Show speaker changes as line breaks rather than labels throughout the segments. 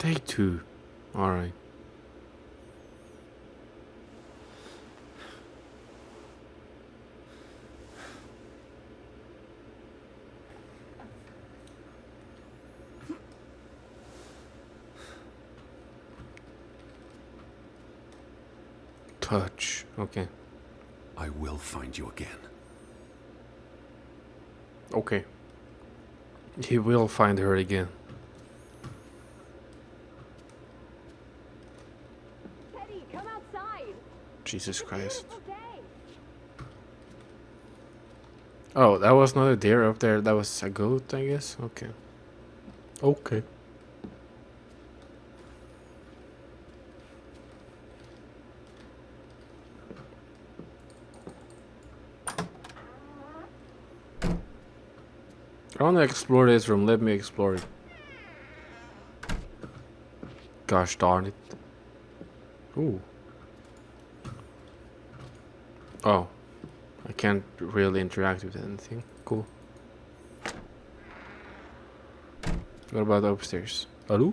Day 2. Alright. Touch. Okay.
I will find you again.
Okay. He will find her again.
Teddy, come outside.
Jesus
It's a
Christ.
beautiful day.
Oh, that was not a deer up there. That was a goat, I guess. Okay. Okay. I want to explore this room. Let me explore it. Gosh darn it. Ooh. Oh. I can't really interact with anything. Cool. What about upstairs? Hello?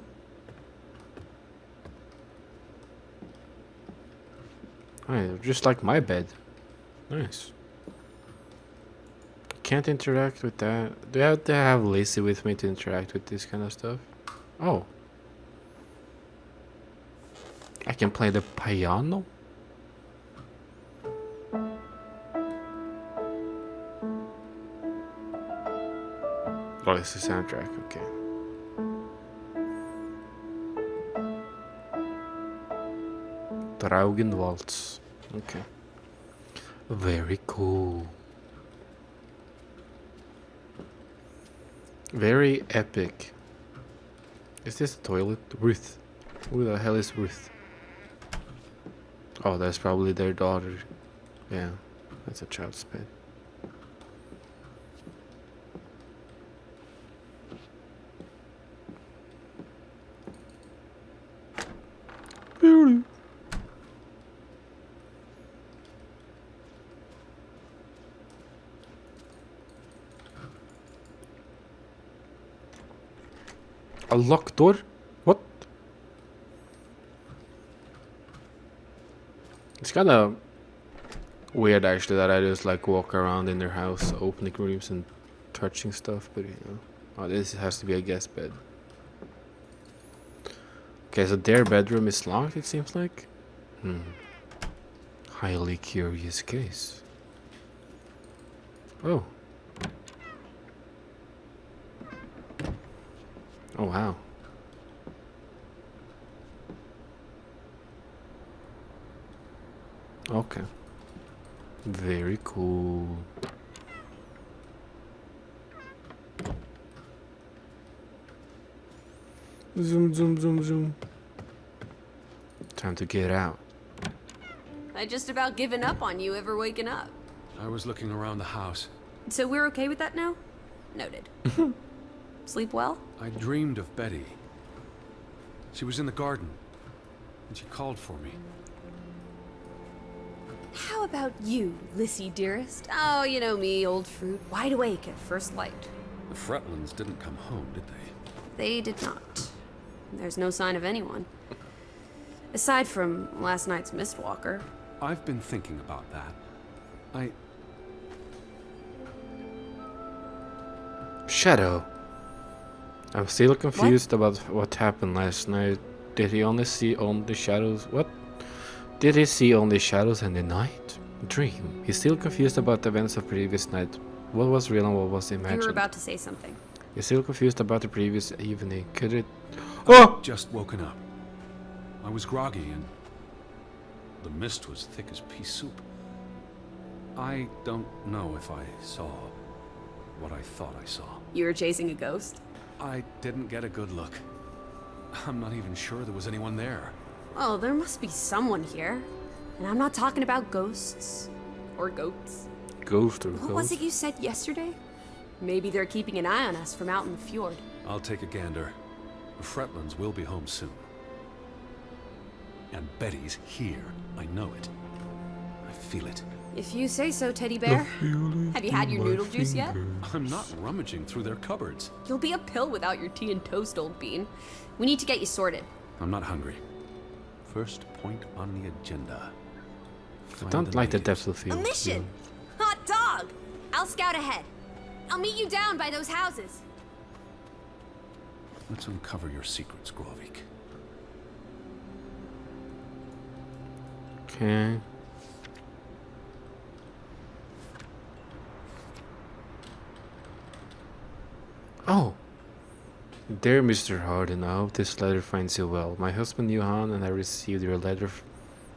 Oh, just like my bed. Nice. Can't interact with that. Do I have to have Lacey with me to interact with this kind of stuff? Oh. I can play the piano? Oh, it's the soundtrack, okay. Draugen waltz. Okay. Very cool. Very epic. Is this a toilet? Ruth. Who the hell is Ruth? Oh, that's probably their daughter. Yeah, that's a child's bed. A locked door? What? It's kind of weird actually that I just like walk around in their house, opening rooms and touching stuff, but you know. Oh, this has to be a guest bed. Okay, so their bedroom is locked, it seems like. Highly curious case. Oh. Oh, wow. Okay. Very cool. Zoom, zoom, zoom, zoom. Time to get out.
I just about given up on you ever waking up.
I was looking around the house.
So we're okay with that now? Noted. Sleep well?
I dreamed of Betty. She was in the garden, and she called for me.
How about you, Lissy dearest? Oh, you know me, old fruit, wide awake at first light.
The Fretlands didn't come home, did they?
They did not. There's no sign of anyone. Aside from last night's Mistwalker.
I've been thinking about that.
Shadow. I'm still confused about what happened last night. Did he only see only shadows? What? Did he see only shadows in the night? Dream. He's still confused about the events of previous night. What was real and what was imagined?
You were about to say something.
He's still confused about the previous evening. Could it... Oh!
I'd just woken up. I was groggy and the mist was thick as pea soup. I don't know if I saw what I thought I saw.
You were chasing a ghost?
I didn't get a good look. I'm not even sure there was anyone there.
Oh, there must be someone here. And I'm not talking about ghosts. Or goats.
Ghost or
What was it you said yesterday? Maybe they're keeping an eye on us from out in the fjord.
I'll take a gander. The Fretlands will be home soon. And Betty's here. I know it. I feel it.
If you say so, teddy bear. Have you had your noodle juice yet?
I'm not rummaging through their cupboards.
You'll be a pill without your tea and toast, old bean. We need to get you sorted.
I'm not hungry. First point on the agenda.
I don't like the depth of
A
field.
mission! Hot dog! I'll scout ahead. I'll meet you down by those houses.
Let's uncover your secrets, Grovik.
Okay. Oh! Dear Mr. Harden, I hope this letter finds you well. My husband Johan and I received your letter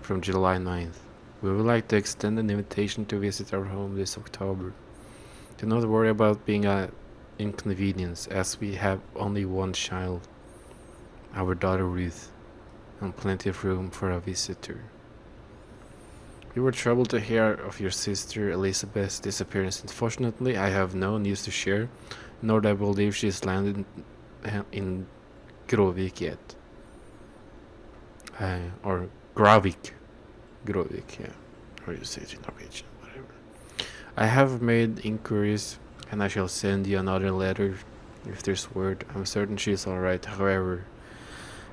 from July 9th. We would like to extend an invitation to visit our home this October. Do not worry about being an inconvenience, as we have only one child, our daughter Ruth, and plenty of room for a visitor. We were troubled to hear of your sister Elizabeth's disappearance. Unfortunately, I have no news to share, nor do I believe she has landed in Grovik yet. Or Gravik. Grovik, yeah. Or you say it in Norwegian, whatever. I have made inquiries, and I shall send you another letter if there's word. I'm certain she's alright, however,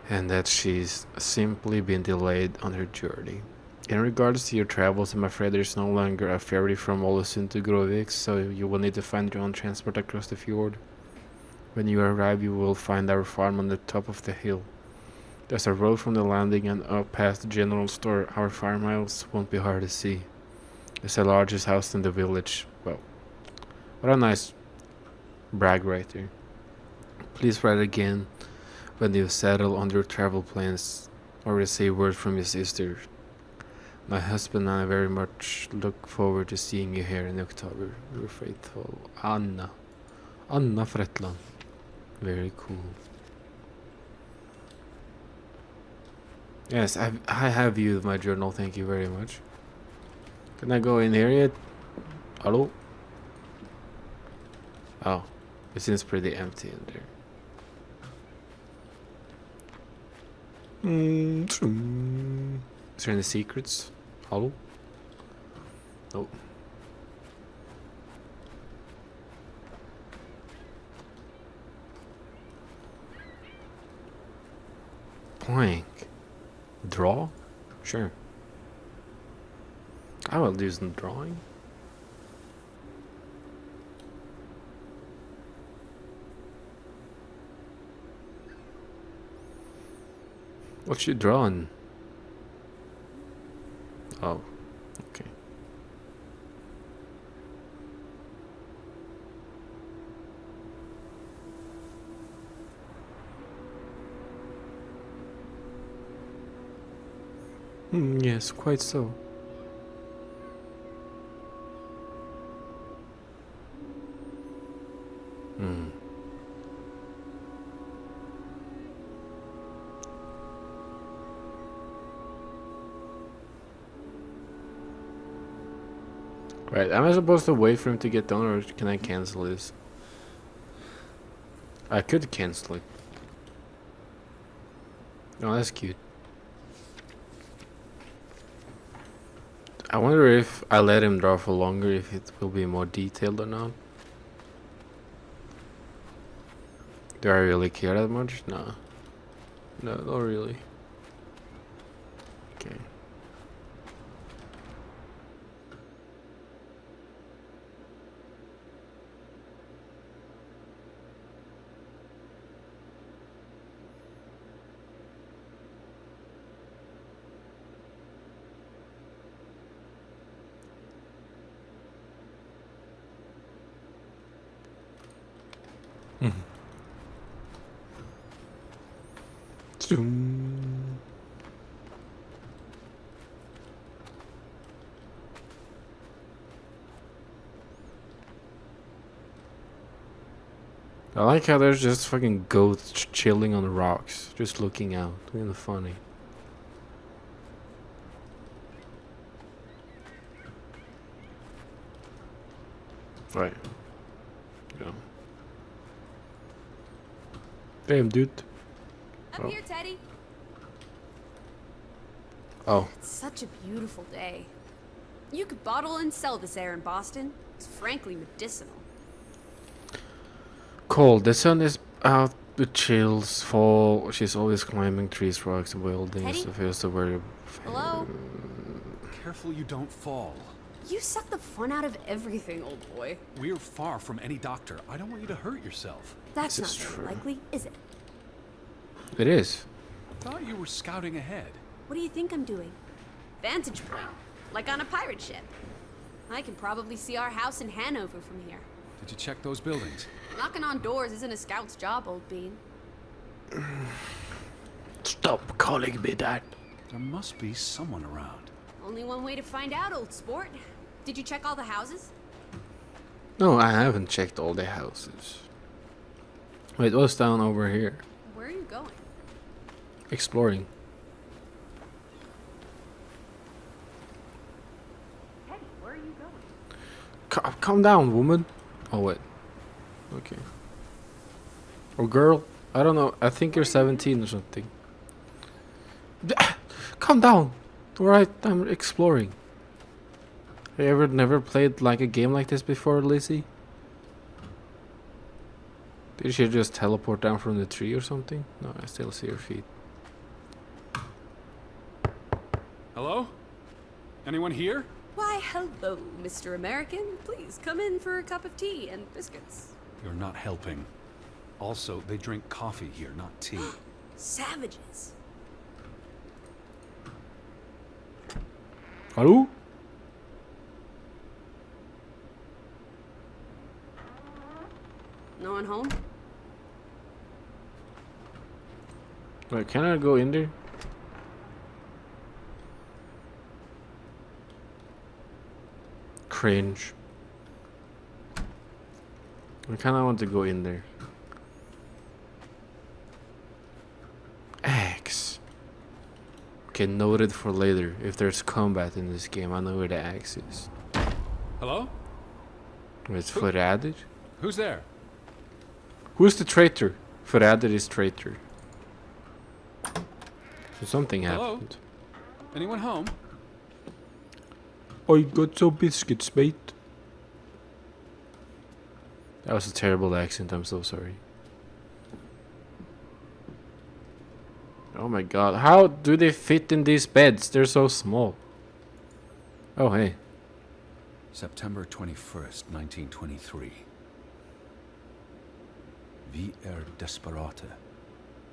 and that she's simply been delayed on her journey. In regards to your travels, I'm afraid there's no longer a ferry from Ålesund to Grovik, so you will need to find your own transport across the fjord. When you arrive, you will find our farm on the top of the hill. There's a road from the landing and up past the general store. Our farmhouse won't be hard to see. It's the largest house in the village. Well, what a nice brag right there. Please write again when you settle on your travel plans or receive word from your sister. My husband and I very much look forward to seeing you here in October. Your faithful Anna. Anna Fretland. Very cool. Yes, I have viewed my journal, thank you very much. Can I go in here yet? Hello? Oh, it seems pretty empty in there. Is there any secrets? Hello? Nope. Blank. Draw? Sure. I will do some drawing. What you drawing? Oh, okay. Yes, quite so. Right, am I supposed to wait for him to get done, or can I cancel this? I could cancel it. Oh, that's cute. I wonder if I let him draw for longer, if it will be more detailed or not. Do I really care that much? No. No, not really. Okay. Zoom. I like how there's just fucking goats chilling on the rocks, just looking out. Kind of funny. Right. Yeah. Damn, dude.
Up here, Teddy.
Oh.
It's such a beautiful day. You could bottle and sell this air in Boston. It's frankly medicinal.
Cold. The sun is out. The chills fall. She's always climbing trees, rocks, and buildings.
Teddy?
It feels so very.
Hello?
Careful you don't fall.
You suck the fun out of everything, old boy.
We're far from any doctor. I don't want you to hurt yourself.
That's
This
not
is
very
true.
likely, is it?
It is.
Thought you were scouting ahead.
What do you think I'm doing? Vantage point, like on a pirate ship. I can probably see our house in Hanover from here.
Did you check those buildings?
Knocking on doors isn't a scout's job, old bean.
Stop calling me that.
There must be someone around.
Only one way to find out, old sport. Did you check all the houses?
No, I haven't checked all the houses. Wait, what's down over here?
Where are you going?
Exploring.
Teddy, where are you going?
Calm down, woman. Oh, wait. Okay. Or girl. I don't know. I think you're 17 or something. Calm down. Alright, I'm exploring. Have you ever never played like a game like this before, Lizzie? Did she just teleport down from the tree or something? No, I still see her feet.
Hello? Anyone here?
Why, hello, Mr. American. Please come in for a cup of tea and biscuits.
You're not helping. Also, they drink coffee here, not tea.
Savages.
Hello?
No one home?
Wait, can I go in there? Cringe. I kinda want to go in there. Axe. Okay, noted for later. If there's combat in this game, I know where the axe is.
Hello?
It's Forader.
Who's there?
Who's the traitor? Forader is traitor. So something
Hello?
happened.
Anyone home?
I got some biscuits, mate. That was a terrible accent, I'm so sorry. Oh my god, how do they fit in these beds? They're so small. Oh hey.
September 21st, 1923. Vi desperate.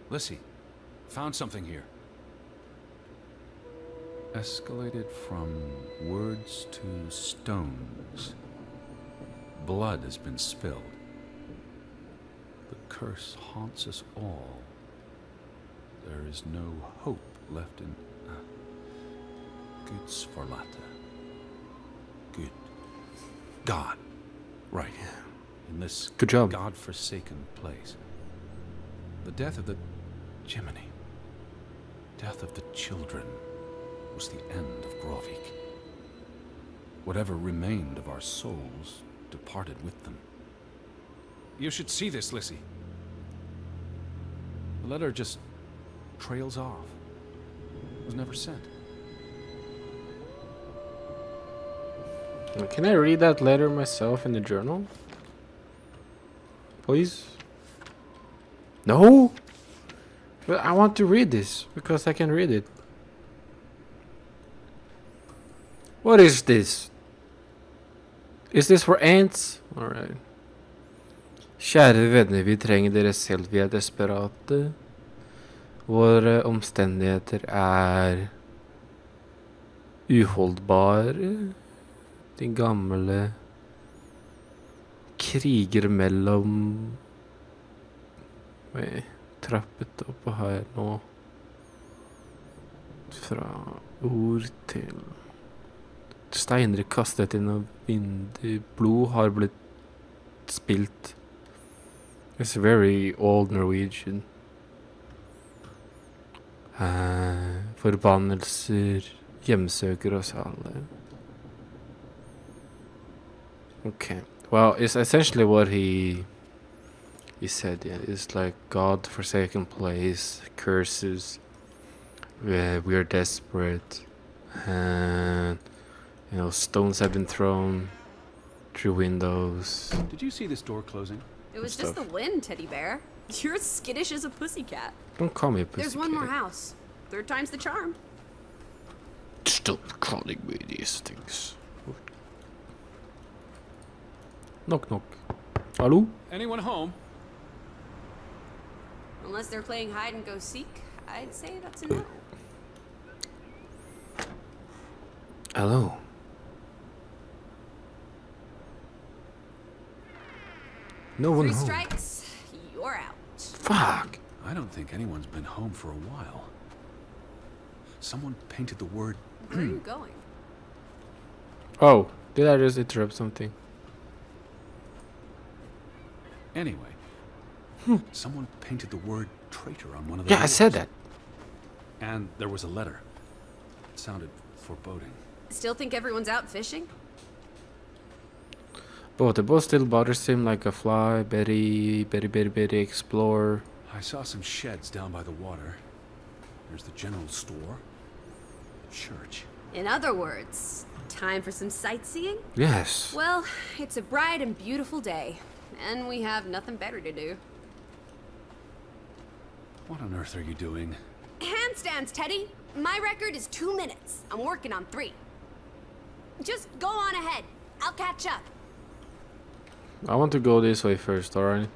Lissy, found something here. Escalated from words to stones. Blood has been spilled. The curse haunts us all. There is no hope left in Gudsforlata. Good. God. Right. In this
Good job.
God-forsaken place. The death of the Gemini. Death of the children was the end of Grovik. Whatever remained of our souls departed with them. You should see this, Lissy. The letter just trails off. Was never sent.
Can I read that letter myself in the journal? Please? No? But I want to read this because I can read it. What is this? Is this for ants? Alright. Kjære venner, vi trenger dere selv. Vi er desperate. Våre omstendigheter er uholdbare. De gamle kriger mellom Oi, trappet opp her nå. Fra ord til steiner kastet inn av vindu. Blod har blitt spilt. It's very old Norwegian. Forbannelser hjemsøker oss alle. Okay. Well, it's essentially what he said. Yeah, it's like God-forsaken place, curses. We're desperate, and You know, stones have been thrown through windows.
Did you see this door closing?
It was
stuff.
just the wind, teddy bear. You're as skittish as a pussycat.
Don't call me a pussy.
There's one more house. Third time's the charm.
Stop calling me these things. Knock knock. Hello?
Anyone home?
Unless they're playing hide and go seek, I'd say that's a no.
Hello. No one
3
home.
strikes, you're out.
Fuck.
I don't think anyone's been home for a while. Someone painted the word.
Where are you going?
Oh, did I just interrupt something?
Anyway, someone painted the word traitor on one of the
Yeah, I
doors.
said that.
And there was a letter. It sounded foreboding.
Still think everyone's out fishing?
But the boss still bothers him like a fly. Betty, explore.
I saw some sheds down by the water. There's the general store, the church.
In other words, time for some sightseeing?
Yes.
Well, it's a bright and beautiful day, and we have nothing better to do.
What on earth are you doing?
Handstands, Teddy! My record is 2 minutes. I'm working on 3. Just go on ahead. I'll catch up.
I want to go this way first, alright?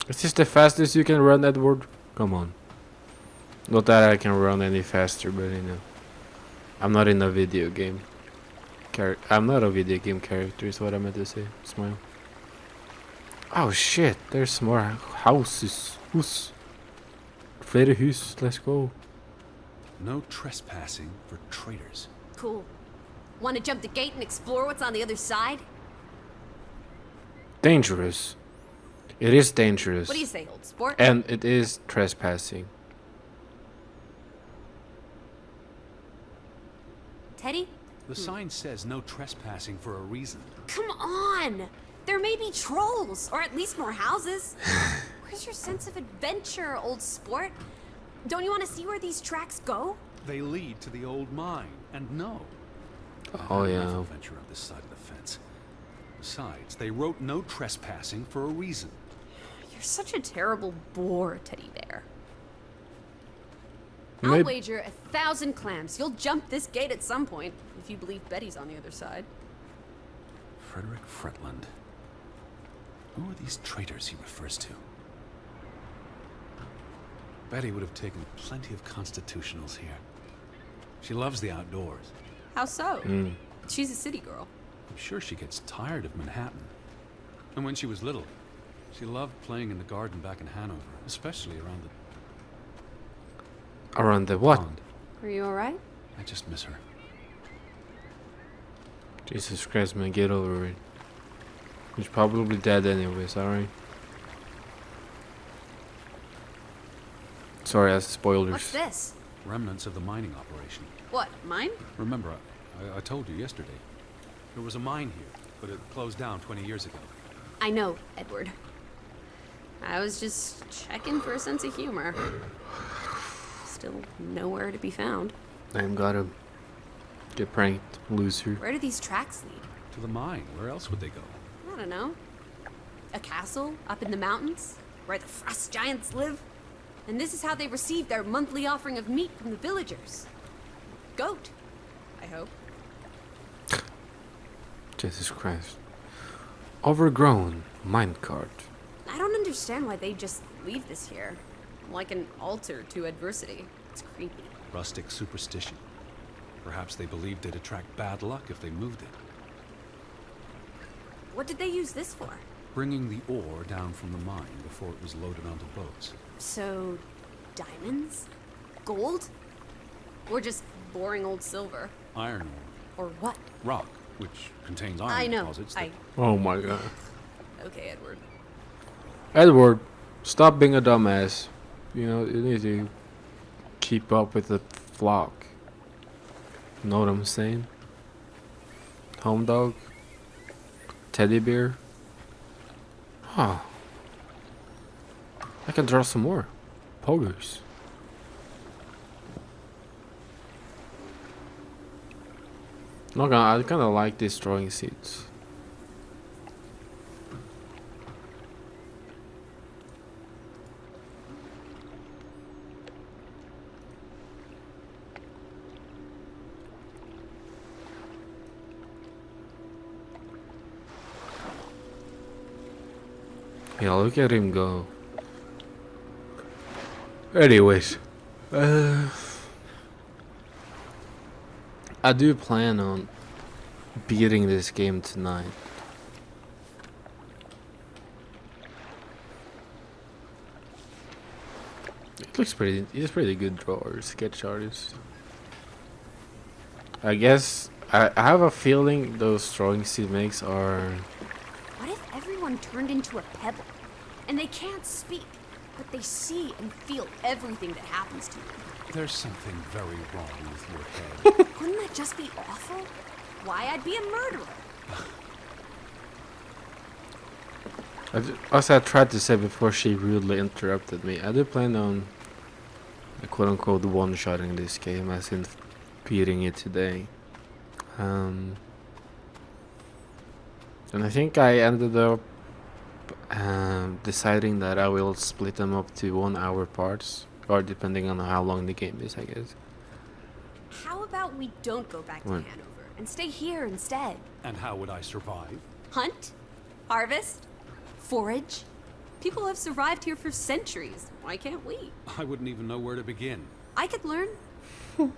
Is this the fastest you can run, Edward? Come on. Not that I can run any faster, but you know. I'm not in a video game. I'm not a video game character, is what I meant to say. Smile. Oh shit, there's more houses. Hus. Flere hus, let's go.
No trespassing for traitors.
Cool. Want to jump the gate and explore what's on the other side?
Dangerous. It is dangerous.
What do you say, old sport?
And it is trespassing.
Teddy?
The sign says no trespassing for a reason.
Come on! There may be trolls, or at least more houses. Where's your sense of adventure, old sport? Don't you want to see where these tracks go?
They lead to the old mine, and no.
Oh
I've had enough
yeah.
adventure on this side of the fence. Besides, they wrote no trespassing for a reason.
You're such a terrible bore, Teddy Bear. I'll
Maybe-
wager 1,000 clams you'll jump this gate at some point, if you believe Betty's on the other side.
Frederick Fretland. Who are these traitors he refers to? Betty would have taken plenty of constitutionals here. She loves the outdoors.
How so? She's a city girl.
I'm sure she gets tired of Manhattan. And when she was little, she loved playing in the garden back in Hanover, especially around the
Around the what?
pond.
Are you alright?
I just miss her.
Jesus Christ, man, get over it. He's probably dead anyways, alright? Sorry, that's spoilers.
What's this?
Remnants of the mining operation.
What, mine?
Remember, I told you yesterday. There was a mine here, but it closed down 20 years ago.
I know, Edward. I was just checking for a sense of humor. Still nowhere to be found.
I'm gotta get pranked, loser.
Where do these tracks lead?
To the mine. Where else would they go?
I don't know. A castle up in the mountains where the frost giants live? And this is how they receive their monthly offering of meat from the villagers. Goat, I hope.
Jesus Christ. Overgrown minecart.
I don't understand why they just leave this here. Like an altar to adversity. It's creepy.
Rustic superstition. Perhaps they believed it'd attract bad luck if they moved it.
What did they use this for?
Bringing the ore down from the mine before it was loaded onto boats.
So, diamonds? Gold? Or just boring old silver?
Iron ore.
Or what?
Rock, which contains iron
I know.
deposits. that-
Oh my god.
Okay, Edward.
Edward, stop being a dumbass. You know, you need to keep up with the flock. Know what I'm saying? Home dog? Teddy bear? Huh. I can draw some more. Poggers. Not gonna, I kind of like these drawing seats. Yeah, look at him go. Anyways, I do plan on beating this game tonight. It looks pretty. He's a pretty good drawer, sketch artist. I guess I have a feeling those drawings he makes are.
What if everyone turned into a pebble? And they can't speak, but they see and feel everything that happens to them.
There's something very wrong with your head.
Wouldn't that just be awful? Why, I'd be a murderer.
As I tried to say before she rudely interrupted me, I do plan on quote-unquote one-shotting this game, as in beating it today. And I think I ended up deciding that I will split them up to 1 hour parts, or depending on how long the game is, I guess.
How about we don't go back to
What?
Hanover and stay here instead?
And how would I survive?
Hunt? Harvest? Forage? People have survived here for centuries. Why can't we?
I wouldn't even know where to begin.
I could learn.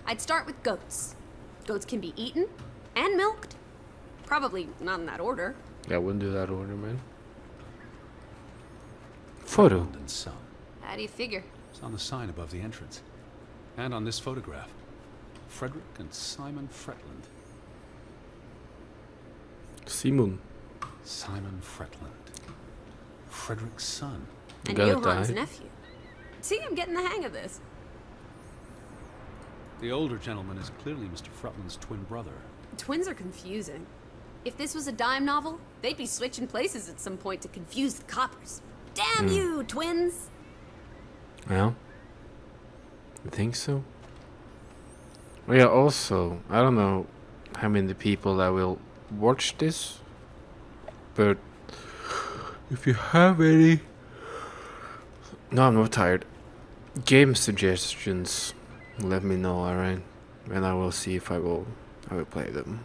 I'd start with goats. Goats can be eaten and milked. Probably not in that order.
Yeah, I wouldn't do that order, man. Photo.
London Sun.
How do you figure?
It's on the sign above the entrance. And on this photograph. Frederick and Simon Fretland.
Simon.
Simon Fretland. Frederick's son.
And
Gotta
Johann's
die.
nephew. See, I'm getting the hang of this.
The older gentleman is clearly Mr. Fretland's twin brother.
Twins are confusing. If this was a dime novel, they'd be switching places at some point to confuse the coppers. Damn you, twins!
Yeah. I think so. Oh, yeah, also, I don't know how many people that will watch this, but if you have any, no, I'm not tired, game suggestions, let me know, alright? And I will see if I will play them.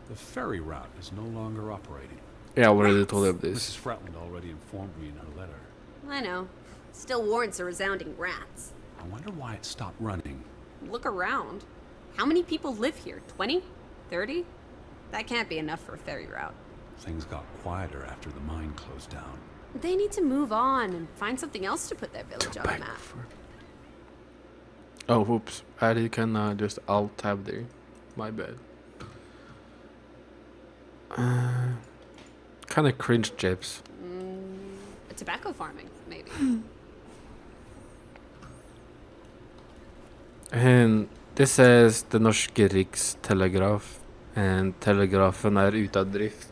The ferry route is no longer operating.
Yeah, I already told them this.
Mrs. Fretland already informed me in her letter.
I know. Still warrants a resounding rats.
I wonder why it stopped running.
Look around. How many people live here? 20? 30? That can't be enough for a ferry route.
Things got quieter after the mine closed down.
They need to move on and find something else to put their village on the map.
Oh, whoops. I did kinda just alt tab there. My bad. Kinda cringe chips.
Tobacco farming, maybe.
And det says Det norske rikstelegraf. And telegrafen er ute av drift.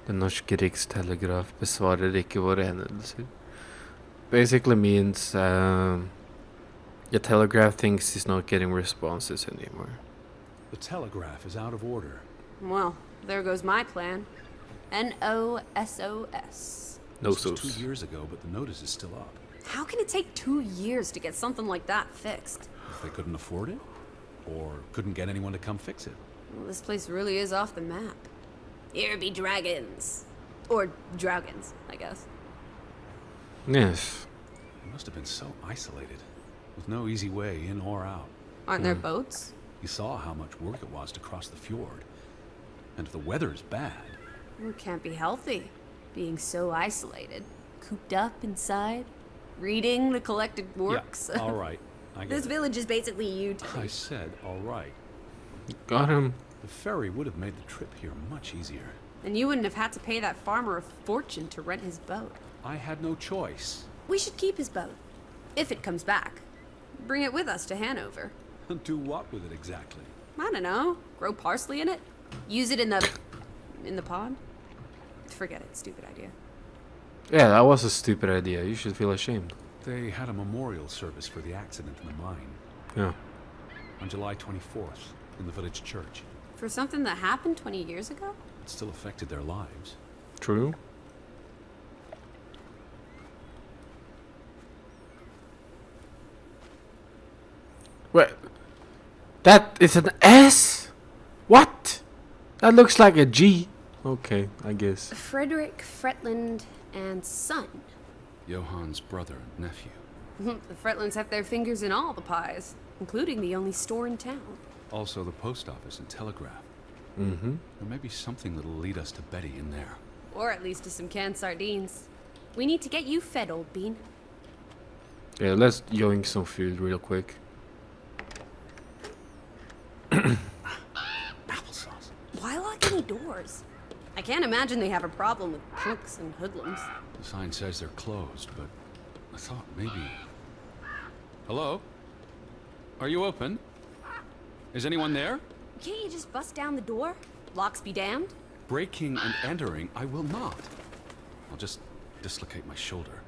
Det norske rikstelegraf besvarer ikke våre hendelser. Basically means the telegraph thinks he's not getting responses anymore.
The telegraph is out of order.
Well, there goes my plan. NOSOS.
No
This was
sos.
2 years ago, but the notice is still up.
How can it take 2 years to get something like that fixed?
If they couldn't afford it? Or couldn't get anyone to come fix it?
Well, this place really is off the map. Here be dragons. Or Draugans, I guess.
Yes.
It must have been so isolated, with no easy way in or out.
Aren't there boats?
You saw how much work it was to cross the fjord. And if the weather's bad,
It can't be healthy. Being so isolated. Cooped up inside. Reading the collected works.
yeah, all right, I get
This
it.
village is basically you to
I
me.
said all right.
Got him.
The ferry would have made the trip here much easier.
And you wouldn't have had to pay that farmer a fortune to rent his boat.
I had no choice.
We should keep his boat. If it comes back. Bring it with us to Hanover.
Do what with it exactly?
I don't know. Grow parsley in it? Use it in the pond? Forget it. Stupid idea.
Yeah, that was a stupid idea. You should feel ashamed.
They had a memorial service for the accident in the mine
Yeah.
on July 24th in the village church.
For something that happened 20 years ago?
It still affected their lives.
True. Wait. That is an S? What? That looks like a G. Okay, I guess.
Frederick Fretland and son.
Johann's brother and nephew.
The Fretlands have their fingers in all the pies, including the only store in town.
Also the post office and telegraph.
Mm-hmm.
There may be something that'll lead us to Betty in there.
Or at least to some canned sardines. We need to get you fed, old bean.
Yeah, let's yoink some food real quick.
Applesauce.
Why lock any doors? I can't imagine they have a problem with punks and hoodlums.
The sign says they're closed, but I thought maybe... Hello? Are you open? Is anyone there?
Can't you just bust down the door? Locks be damned.
Breaking and entering, I will not. I'll just dislocate my shoulder.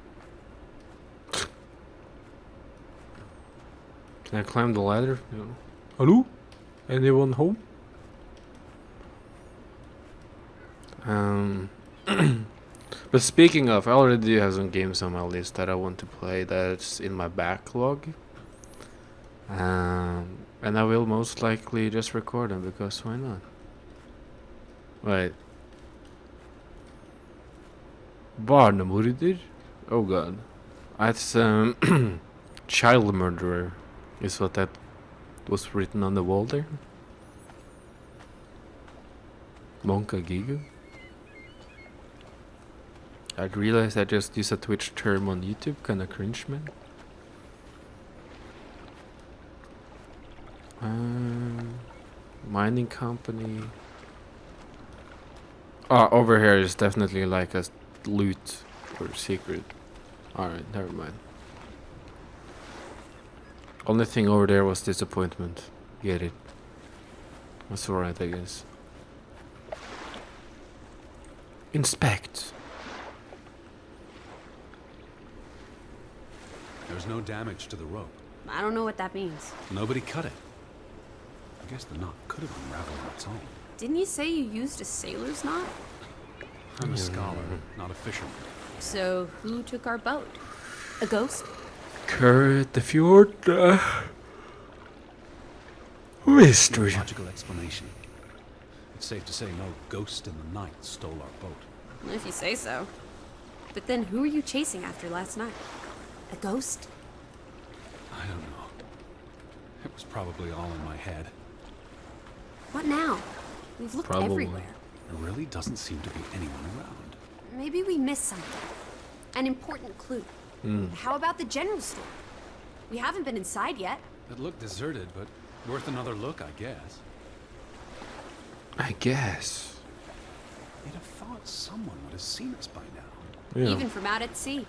Can I climb the ladder? No. Hello? Anyone home? But speaking of, I already do have some games on my list that I want to play that's in my backlog. And I will most likely just record them because why not? Wait. Barnemorder? Oh god. That's child murderer is what that was written on the wall there. Monka Giga. I realized I just used a Twitch term on YouTube, kinda cringe, man. Mining company. Ah, over here is definitely like a loot or secret. Alright, never mind. Only thing over there was disappointment. Get it. That's alright, I guess. Inspect.
There's no damage to the rope.
I don't know what that means.
Nobody cut it. I guess the knot could have unraveled on its own.
Didn't you say you used a sailor's knot?
I'm a scholar, not a fisherman.
So who took our boat? A ghost?
Current the fjord. Mystery.
Logical explanation. It's safe to say no ghost in the night stole our boat.
If you say so. But then who were you chasing after last night? A ghost?
I don't know. It was probably all in my head.
What now? We've looked
Probably.
everywhere.
There really doesn't seem to be anyone around.
Maybe we missed something. An important clue. How about the general store? We haven't been inside yet.
It looked deserted, but worth another look, I guess.
I guess.
You'd have thought someone would have seen us by now.
Yeah.
Even from out at sea.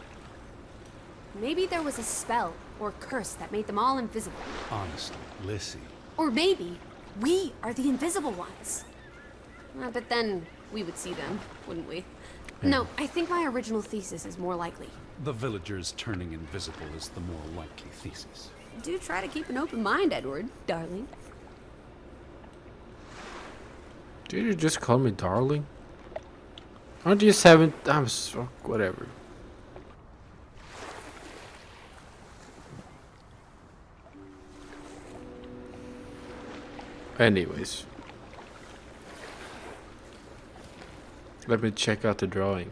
Maybe there was a spell or curse that made them all invisible.
Honestly, Lissy.
Or maybe we are the invisible ones. But then we would see them, wouldn't we? No, I think my original thesis is more likely.
The villagers turning invisible is the more likely thesis.
Do try to keep an open mind, Edward, darling.
Did you just call me darling? Aren't you 7? I'm so whatever. Anyways. Let me check out the drawing.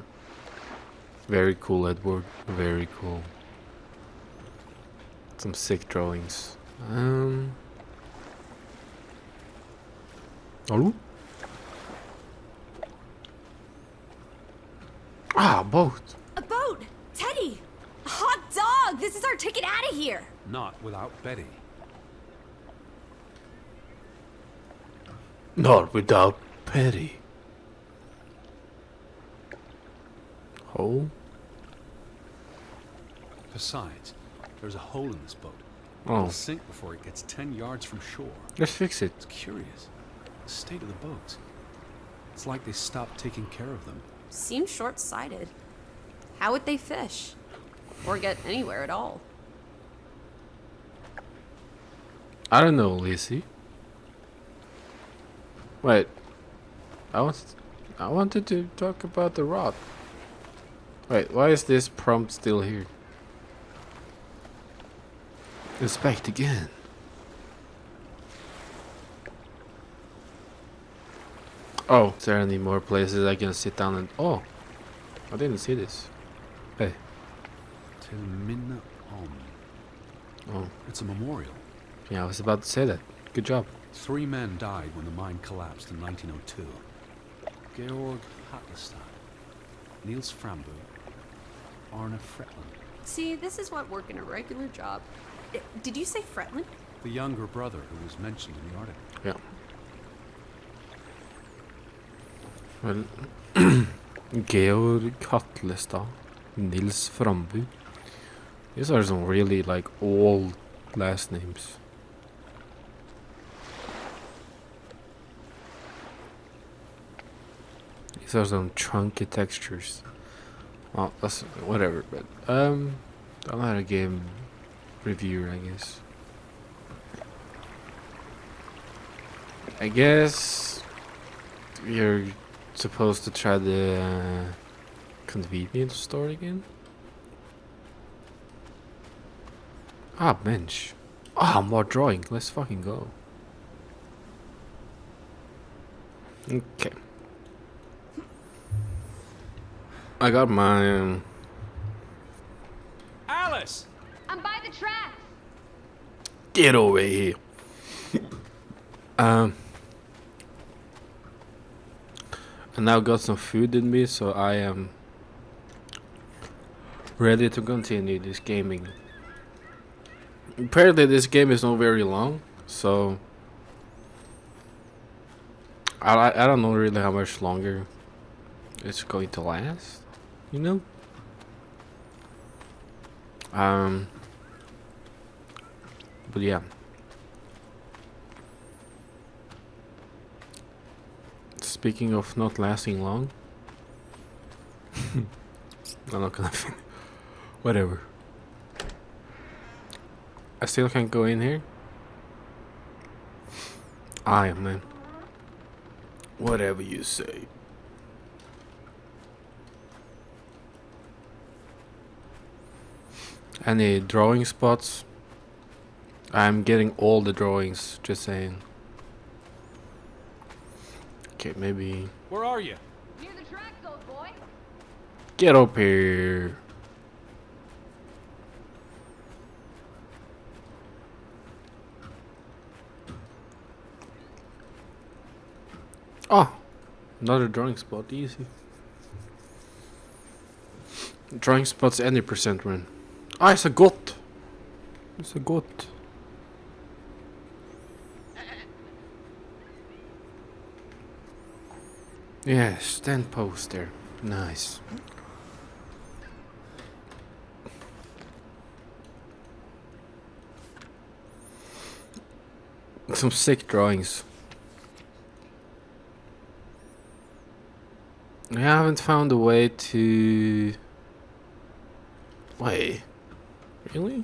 Very cool, Edward. Very cool. Some sick drawings. Hello? Ah, boat.
A boat! Teddy! A hot dog! This is our ticket out of here!
Not without Betty.
Not without Petty. Hole?
Besides, there's a hole in this boat.
Oh.
It'll sink before it gets 10 yards from shore.
Let's fix it.
It's curious. The state of the boats. It's like they stopped taking care of them.
Seems short-sighted. How would they fish? Or get anywhere at all?
I don't know, Lizzie. Wait. I want. I wanted to talk about the rod. Wait, why is this prompt still here? Inspect again. Oh, is there any more places I can sit down and... Oh, I didn't see this. Hey.
Till Minna Om.
Oh,
It's a memorial.
yeah, I was about to say that. Good job.
3 men died when the mine collapsed in 1902. Georg Hatlestad, Niels Frambu, Arne Fretland.
See, this is what working a regular job. Did you say Fretland?
The younger brother who was mentioned in the article.
Yeah. Well, Georg Hatlestad, Nils Frambu. These are some really like old last names. These are some chunky textures. Well, that's whatever. But I'm not a game reviewer, I guess. I guess you're supposed to try the convenience store again. Ah, bench. Ah, more drawing. Let's fucking go. Okay. I got my
Alice!
I'm by the tracks.
Get over here. I now got some food in me, so I am ready to continue this gaming. Apparently this game is not very long, so I don't know really how much longer it's going to last, you know? But yeah. Speaking of not lasting long, I'm not gonna finish. Whatever. I still can't go in here. Aye, man. Whatever you say. Any drawing spots? I'm getting all the drawings, just saying. Okay, maybe...
Where are you?
Near the tracks, old boy.
Get up here. Oh, another drawing spot, easy. Drawing spots any percent win. Ah, it's a goat. It's a goat. Yeah, stand poster. Nice. Some sick drawings. I haven't found a way to... Wait. Really?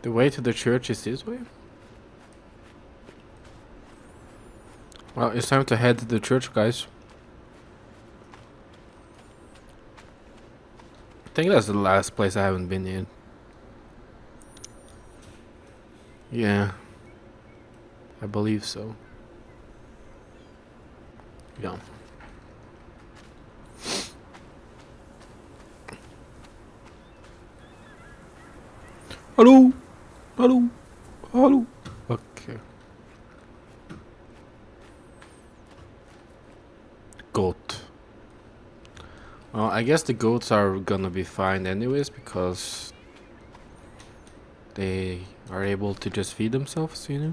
The way to the church is this way? Well, it's time to head to the church, guys. I think that's the last place I haven't been in. Yeah. I believe so. Yeah. Hello? Hello? Hello? Okay. Goat. Well, I guess the goats are gonna be fine anyways because they are able to just feed themselves, you know?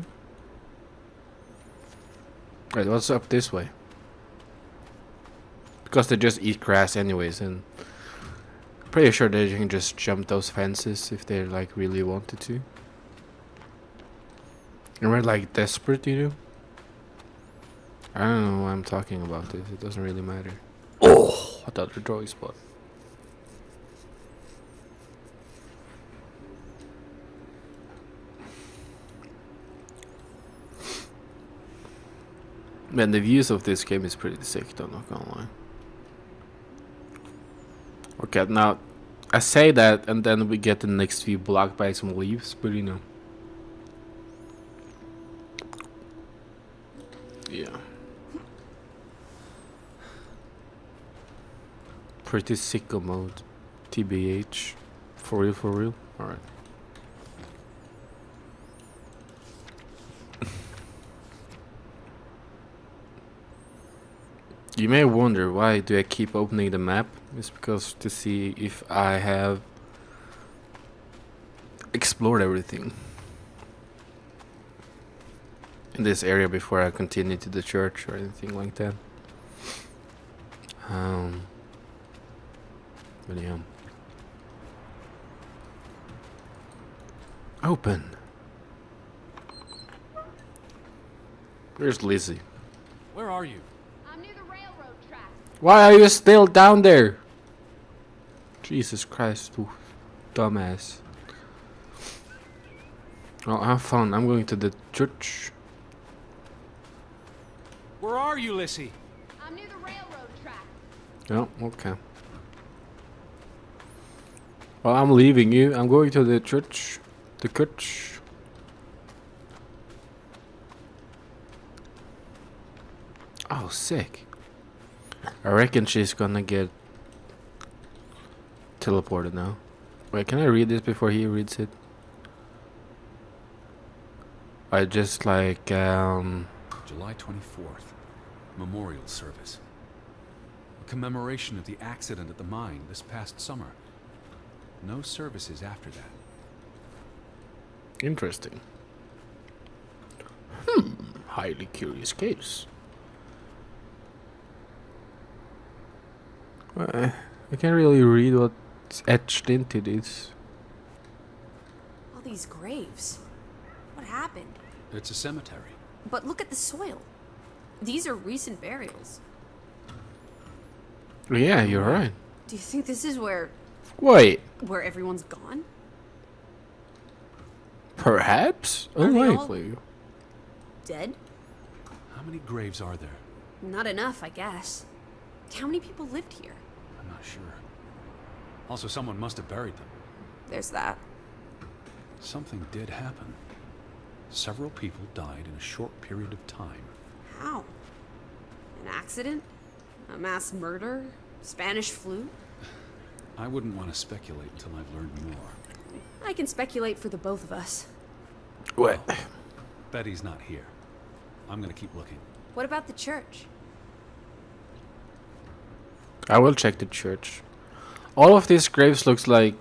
Right, what's up this way? Because they just eat grass anyways, and pretty sure they can just jump those fences if they like really wanted to. And we're like desperate, you know? I don't know why I'm talking about this, it doesn't really matter. Oh, I thought the drawing spot. Man, the views of this game is pretty sick, though, not gonna lie. Okay, now I say that, and then we get the next view blocked by some leaves, but you know. Yeah. Pretty sicko mode. TBH. For real, for real? Alright. You may wonder why do I keep opening the map. It's because to see if I have explored everything in this area before I continue to the church or anything like that. But yeah. Open. Where's Lizzie?
Where are you?
I'm near the railroad track.
Why are you still down there? Jesus Christ, you dumbass. Oh, have fun. I'm going to the church.
Where are you, Lissy?
I'm near the railroad track.
Oh, okay. Well, I'm leaving you. I'm going to the church. The church. Oh, sick. I reckon she's gonna get teleported now. Wait, can I read this before he reads it? I just like,
July 24th. Memorial service. A commemoration of the accident at the mine this past summer. No services after that.
Interesting. Highly curious case. I can't really read what's etched into this.
All these graves. What happened?
It's a cemetery.
But look at the soil. These are recent burials.
Yeah, you're right.
Do you think this is where
Wait,
everyone's gone?
perhaps?
Are they all-
Unlikely.
Dead?
How many graves are there?
Not enough, I guess. How many people lived here?
I'm not sure. Also, someone must have buried them.
There's that.
Something did happen. Several people died in a short period of time.
How? An accident? A mass murder? Spanish flu?
I wouldn't want to speculate until I've learned more.
I can speculate for the both of us.
Wait.
Betty's not here. I'm gonna keep looking.
What about the church?
I will check the church. All of these graves looks like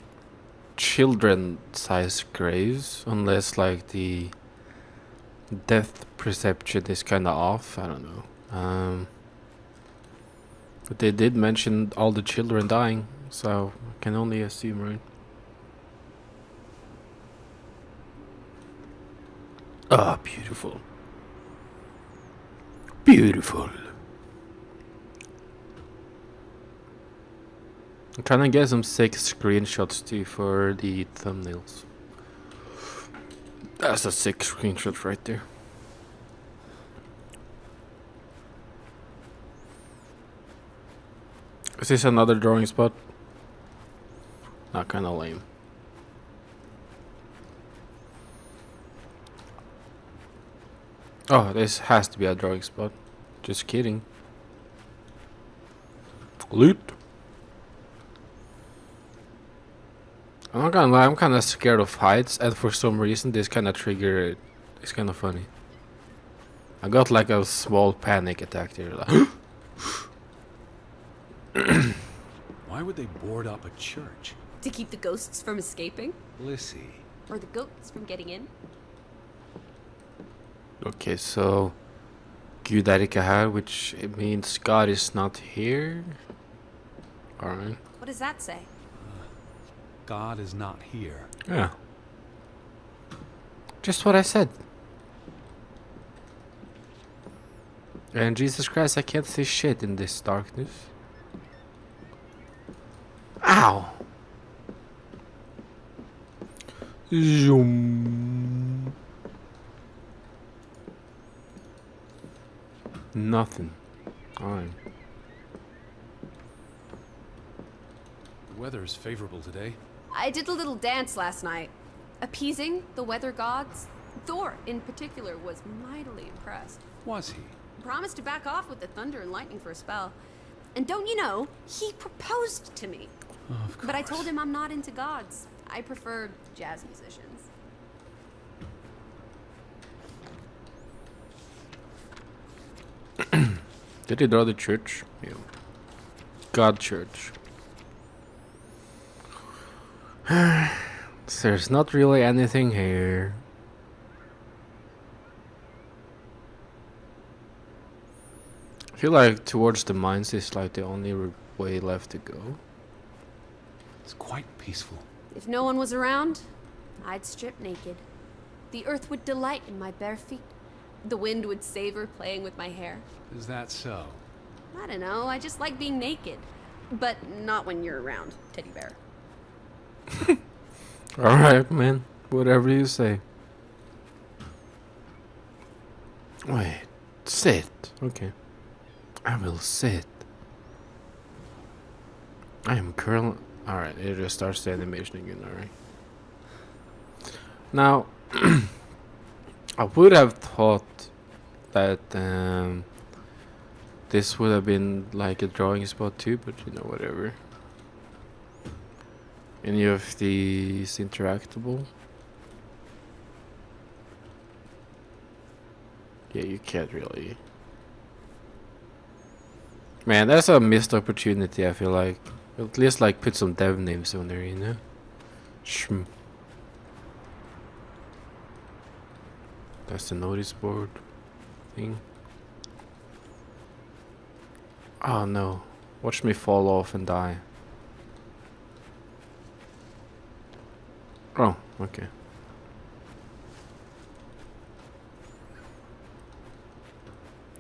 children-sized graves, unless like the death perception is kind of off. I don't know. But they did mention all the children dying, so I can only assume, right? Ah, beautiful. Beautiful. I'm trying to get some sick screenshots too for the thumbnails. That's a sick screenshot right there. Is this another drawing spot? Not kinda lame. Oh, this has to be a drawing spot. Just kidding. Loot. I'm not gonna lie, I'm kinda scared of heights, and for some reason this kinda triggered it. It's kinda funny. I got like a small panic attack there. Like
Why would they board up a church?
To keep the ghosts from escaping?
Lissy.
Or the goats from getting in?
Okay, so Gud er ikke her, which it means God is not here. Alright.
What does that say?
God is not here.
Yeah. Just what I said. And Jesus Christ, I can't see shit in this darkness. Ow! Zoom. Nothing. Alright.
The weather is favorable today.
I did a little dance last night, appeasing the weather gods. Thor, in particular, was mightily impressed.
Was he?
Promised to back off with the thunder and lightning for a spell. And don't you know, he proposed to me.
Oh, of course.
But I told him I'm not into gods. I prefer jazz musicians.
Did he draw the church? Yeah. God church. So there's not really anything here. I feel like towards the mines is like the only way left to go.
It's quite peaceful.
If no one was around, I'd strip naked. The earth would delight in my bare feet. The wind would savor playing with my hair.
Is that so?
I don't know, I just like being naked. But not when you're around, teddy bear.
Alright, man. Whatever you say. Wait. Sit. Okay. I will sit. I am currently... Alright, it just starts the animation again, alright. Now, I would have thought that this would have been like a drawing spot too, but you know, whatever. Any of these interactable? Yeah, you can't really. Man, that's a missed opportunity, I feel like. At least like put some dev names on there, you know? Shm. That's the notice board thing. Oh no. Watch me fall off and die. Oh, okay.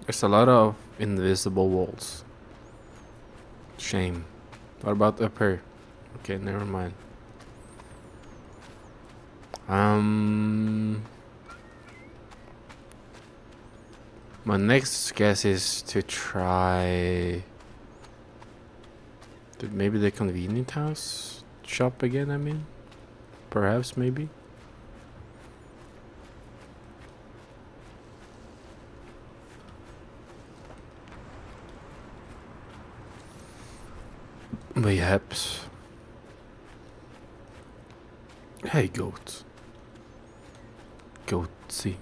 There's a lot of invisible walls. Shame. What about up here? Okay, never mind. My next guess is to try maybe the convenient house shop again, I mean. Perhaps, maybe. Perhaps. Hey, goat. Goatsy.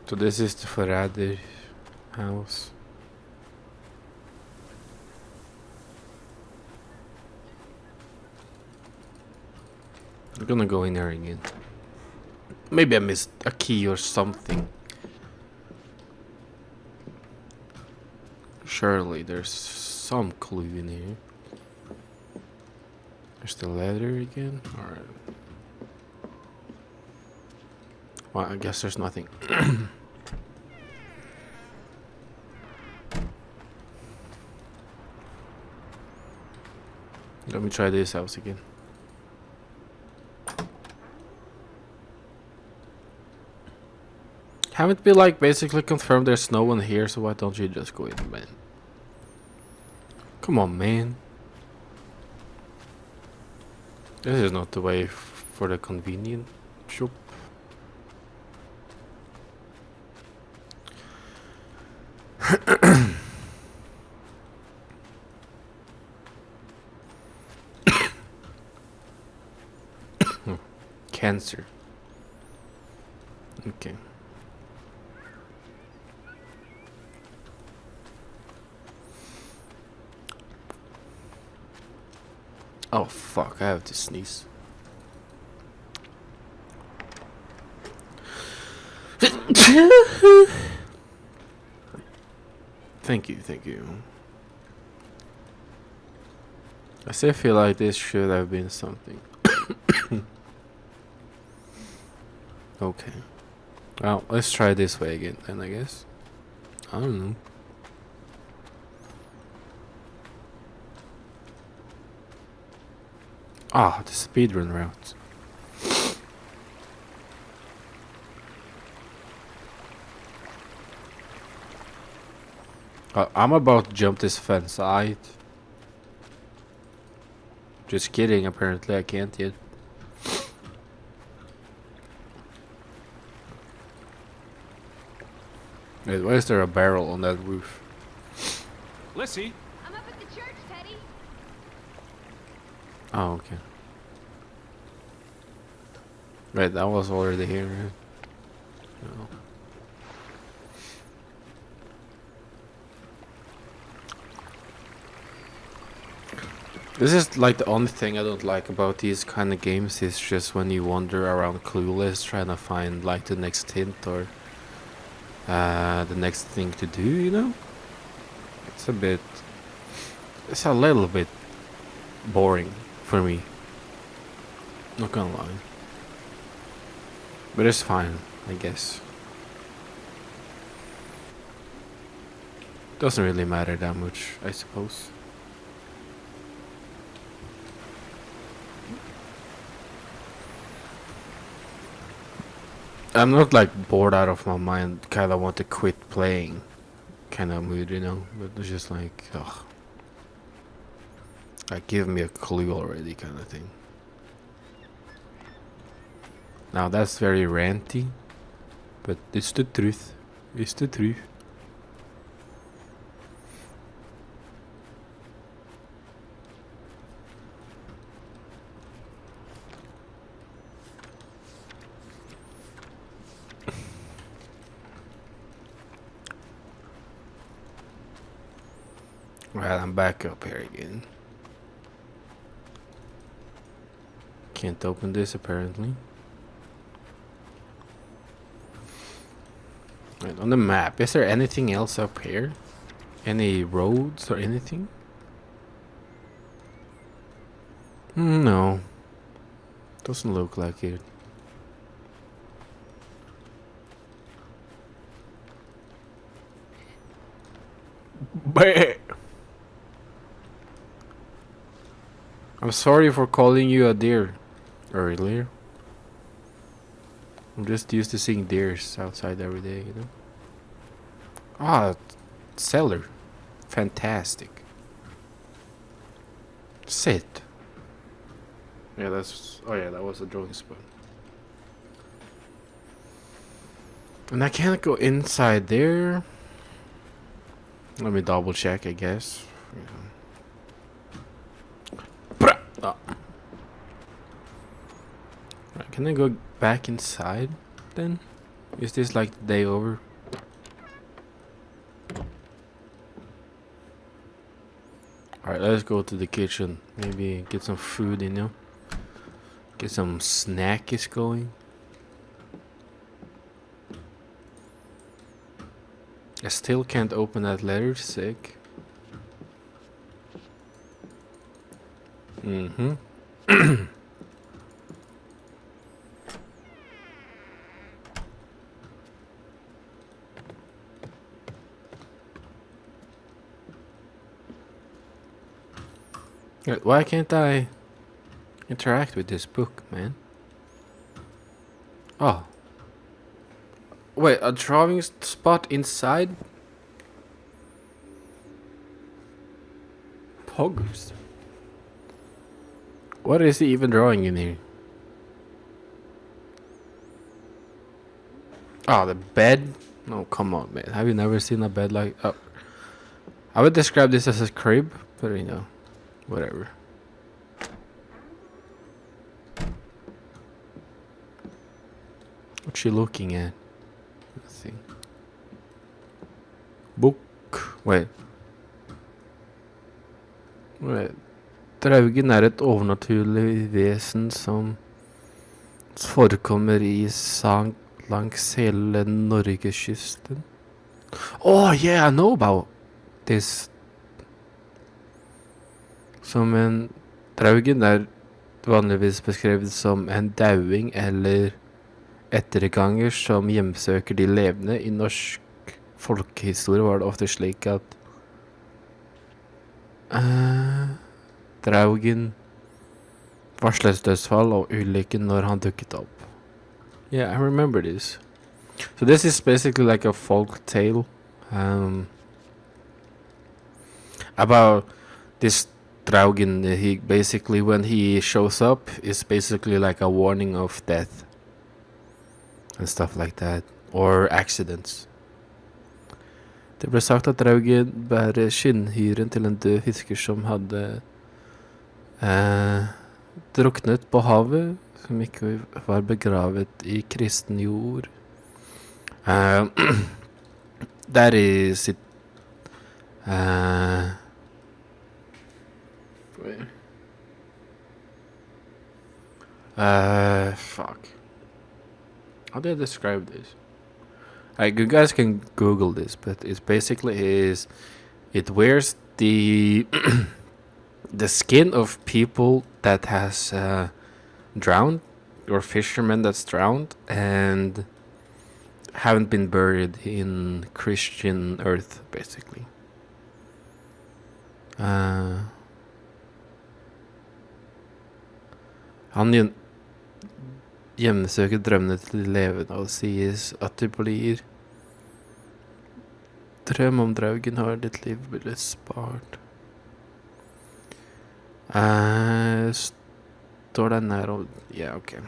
So this is the Faraday house. I'm gonna go in there again. Maybe I missed a key or something. Surely there's some clue in here. There's the ladder again. Alright. Well, I guess there's nothing. Let me try this house again. Haven't we like basically confirmed there's no one here, so why don't you just go in, man? Come on, man. This is not the way for the convenient shop. Cancer. Okay. Oh fuck, I have to sneeze. Thank you, thank you. I still feel like this should have been something. Okay. Well, let's try this way again then, I guess. I don't know. Ah, the speedrun route. I'm about to jump this fence. Just kidding. Apparently, I can't yet. Wait, why is there a barrel on that roof?
Lissy,
I'm up at the church, Teddy.
Oh, okay. Right, that was already here. Right? No. This is like the only thing I don't like about these kind of games is just when you wander around clueless trying to find like the next hint or the next thing to do, you know? It's a little bit boring for me. Not gonna lie. But it's fine, I guess. Doesn't really matter that much, I suppose. I'm not like bored out of my mind, kinda want to quit playing kind of mood, you know? But it's just like, ugh. Like, give me a clue already kind of thing. Now that's very ranty, but it's the truth. It's the truth. Well, I'm back up here again. Can't open this apparently. Right, on the map, is there anything else up here? Any roads or anything? No. Doesn't look like it. I'm sorry for calling you a deer earlier. I'm just used to seeing deers outside every day, you know? Ah, cellar. Fantastic. Sit. Yeah, that's... Oh yeah, that was a drawing spot. And I can't go inside there. Let me double check, I guess. Yeah. Oh. Right, can I go back inside then? Is this like the day over? Alright, let's go to the kitchen. Maybe get some food, you know? Get some snackies going. I still can't open that letter, sick. Mm-hmm. Why can't I interact with this book, man? Oh. Wait, a drawing spot inside? Poggers. What is he even drawing in here? Oh, the bed? No, come on, man. Have you never seen a bed like... Oh. I would describe this as a crib, but you know, whatever. What's she looking at? Nothing. Book. Wait. Wait. Draugen er et overnaturlig vesen som forekommer i sang langs hele Norgeskysten. Oh yeah, I know about this. Som en Draugen er vanligvis beskrevet som en dauing eller etterganger som hjemsøker de levende. I norsk folkehistorie var det ofte slik at Draugen varslet dødsfall og ulykken når han dukket opp. Yeah, I remember this. So this is basically like a folk tale. about this Draugen. He basically, when he shows up, is basically like a warning of death and stuff like that, or accidents. Det ble sagt at Draugen bærer skinnhyren til en død fisker som hadde druknet på havet, som ikke var begravet i kristen jord. That is it. Fuck. How do I describe this? Like, you guys can Google this, but it's basically it wears the the skin of people that has drowned, or fishermen that's drowned and haven't been buried in Christian earth, basically. Han hjemsøker drømmene til de levende, og sies at det blir drøm om Draugen har ditt liv blitt spart. Står det nær om... Yeah, okay.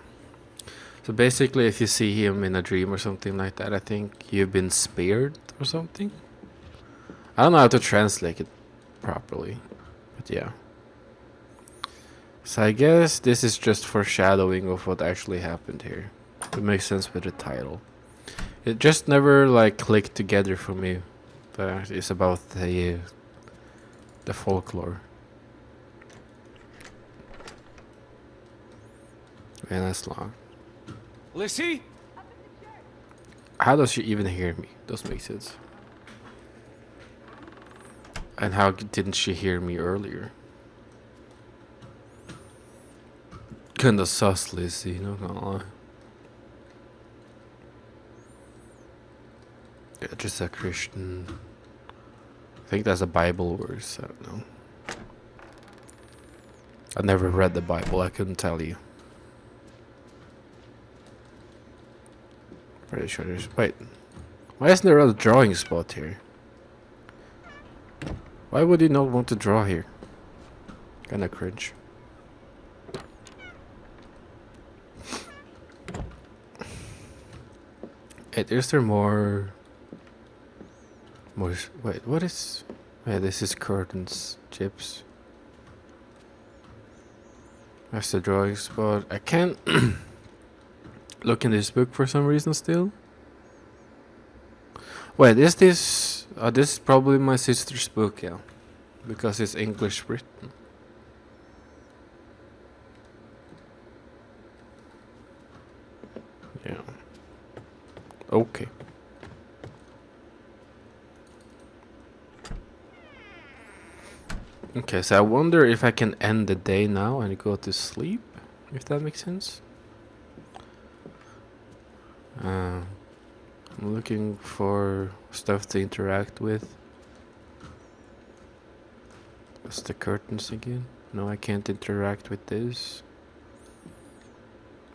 So basically, if you see him in a dream or something like that, I think you've been spared or something. I don't know how to translate it properly, but yeah. So I guess this is just foreshadowing of what actually happened here. It makes sense with the title. It just never like clicked together for me. But it's about the folklore. Man, that's long.
Lissy?
How does she even hear me? Doesn't make sense. And how didn't she hear me earlier? Kinda sus, Lizzie, not gonna lie. Yeah, just a Christian. I think that's a Bible verse, I don't know. I never read the Bible, I couldn't tell you. Pretty sure there's... Wait. Why isn't there a drawing spot here? Why would you not want to draw here? Kinda cringe. Wait, is there more... Wait, what is... Wait, this is curtains, chips. That's the drawing spot. I can't look in this book for some reason still. Wait, is this... this is probably my sister's book, yeah. Because it's English written. Yeah. Okay. Okay, so I wonder if I can end the day now and go to sleep, if that makes sense. I'm looking for stuff to interact with. What's the curtains again? No, I can't interact with this.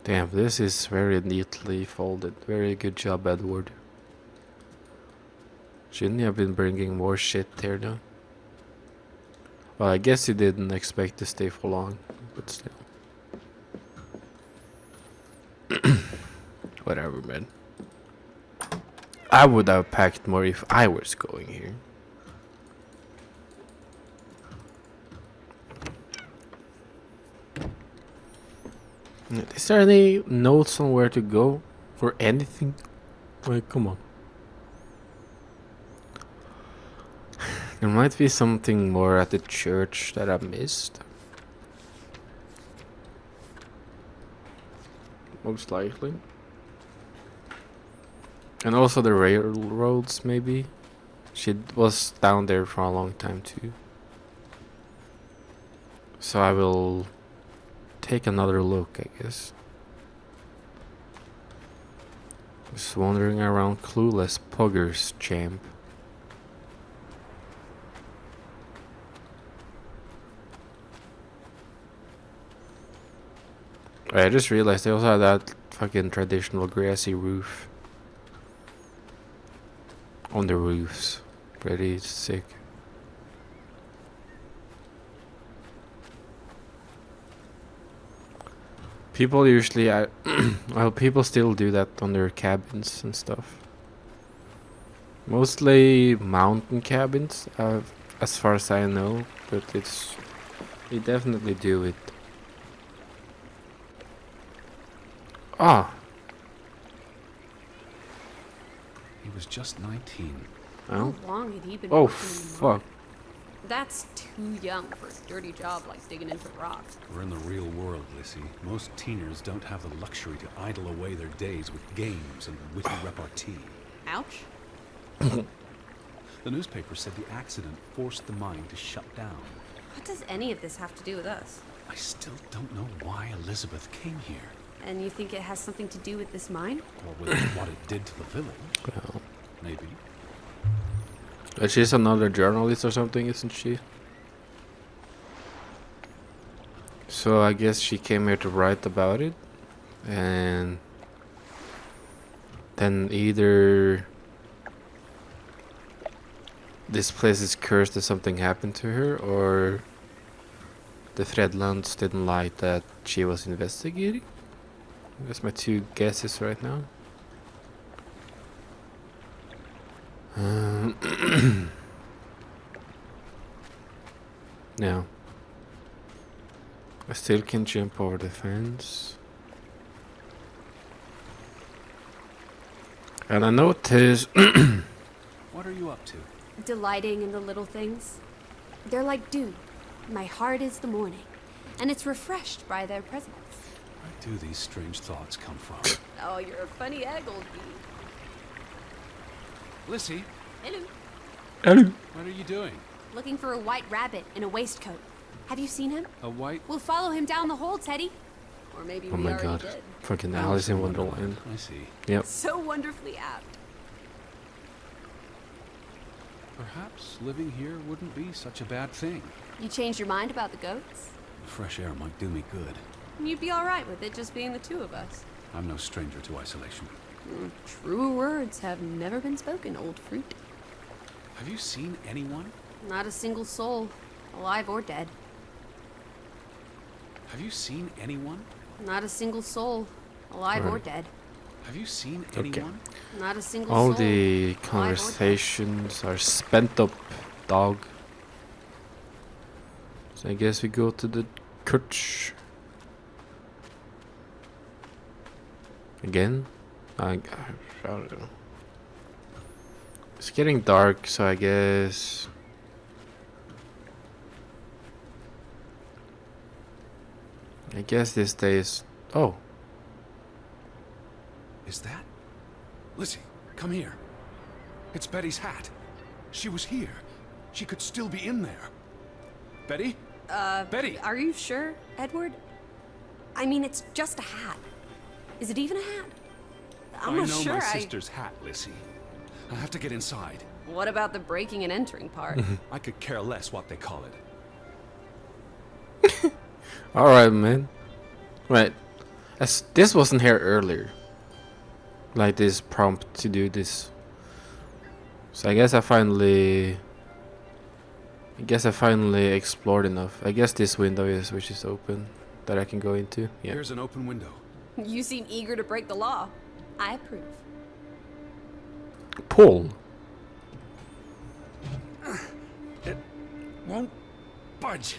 Damn, this is very neatly folded. Very good job, Edward. Shouldn't you have been bringing more shit there, though? Well, I guess you didn't expect to stay for long, but still. Whatever, man. I would have packed more if I was going here. Is there any notes on where to go for anything? Like, come on. There might be something more at the church that I missed. Most likely. And also the railroads, maybe. She was down there for a long time too. So I will take another look, I guess. Just wandering around clueless Puggers, champ. I just realized they also had that fucking traditional grassy roof. On the roofs. Pretty sick. People usually, well, people still do that on their cabins and stuff. Mostly mountain cabins, as far as I know, but they definitely do it. Ah,
He was just 19.
oh,
How long had he been
oh,
working in the
fuck.
mine? That's too young for a dirty job like digging into rocks.
We're in the real world, Lissy. Most teeners don't have the luxury to idle away their days with games and witty repartee.
Ouch.
The newspaper said the accident forced the mine to shut down.
What does any of this have to do with us?
I still don't know why Elizabeth came here.
And you think it has something to do with this mine?
Or with what it did to the village.
Well,
Maybe.
but she's another journalist or something, isn't she? So I guess she came here to write about it, and then either this place is cursed that something happened to her, or the Fredlands didn't like that she was investigating. That's my two guesses right now. Now, I still can jump over the fence. And I noticed
What are you up to?
Delighting in the little things. They're like dew. My heart is the morning, and it's refreshed by their presence.
Where do these strange thoughts come from?
Oh, you're a funny egg, old bee.
Lissy,
Hello.
what are you doing?
Looking for a white rabbit in a waistcoat. Have you seen him?
A white...
We'll follow him down the hole, Teddy. Or maybe
oh
we
my
already
god,
did.
fucking Alice in Wonderland.
I see.
Yep.
So wonderfully apt.
Perhaps living here wouldn't be such a bad thing.
You changed your mind about the goats?
The fresh air might do me good.
You'd be all right with it just being the two of us.
I'm no stranger to isolation.
Truer words have never been spoken, old fruit.
Have you seen anyone?
Not a single soul, alive or dead.
Have you seen anyone?
Not a single soul, alive or
Right.
dead.
Have you seen
Okay.
anyone?
Not a single
All
soul.
the
alive or dead.
conversations are spent up, dog. So I guess we go to the church. Again? I don't know. It's getting dark, so I guess... I guess this day is... Oh.
Is that? Lizzie, come here. It's Betty's hat. She was here. She could still be in there. Betty? Betty!
Are you sure, Edward? I mean, it's just a hat. Is it even a hat? I'm
I
not
know
sure.
my sister's hat, Lizzie. I have to get inside.
What about the breaking and entering part?
I could care less what they call it.
Alright, man. Right. This wasn't here earlier. Like this prompt to do this. So I guess I finally explored enough. I guess this window which is open that I can go into. Yeah.
Here's an open window.
You seem eager to break the law. I approve.
Pull.
It won't budge.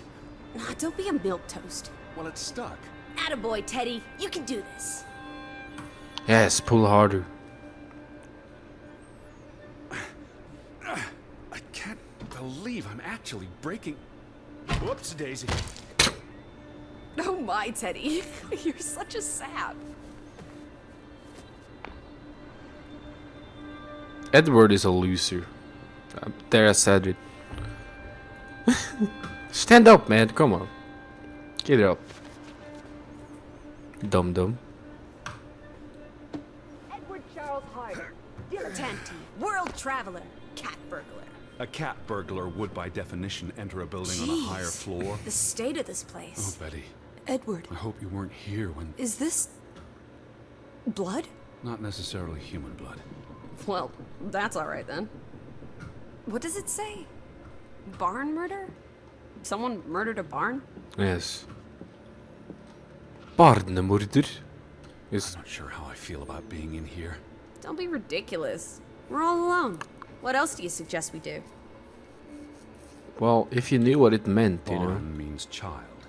Nah, don't be a milquetoast.
Well, it's stuck.
Attaboy, Teddy. You can do this.
Yes, pull harder.
I can't believe I'm actually breaking... Whoops, Daisy.
Oh my, Teddy. You're such a sap.
Edward is a loser. There I said it. Stand up, man. Come on. Get up. Dum dum.
Edward Charles Hart.
Dilettante, world traveler, cat burglar.
A cat burglar would, by definition, enter a building on a higher
Jeez.
floor.
The state of this
Oh,
place.
Betty,
Edward,
I hope you weren't here when...
is this blood?
Not necessarily human blood.
Well, that's all right then. What does it say? Barn murder? Someone murdered a barn?
Yes. barnemorder.
I'm not sure how I feel about being in here.
Don't be ridiculous. We're all alone. What else do you suggest we do?
Well, if you knew what it meant, you know.
Barn means child,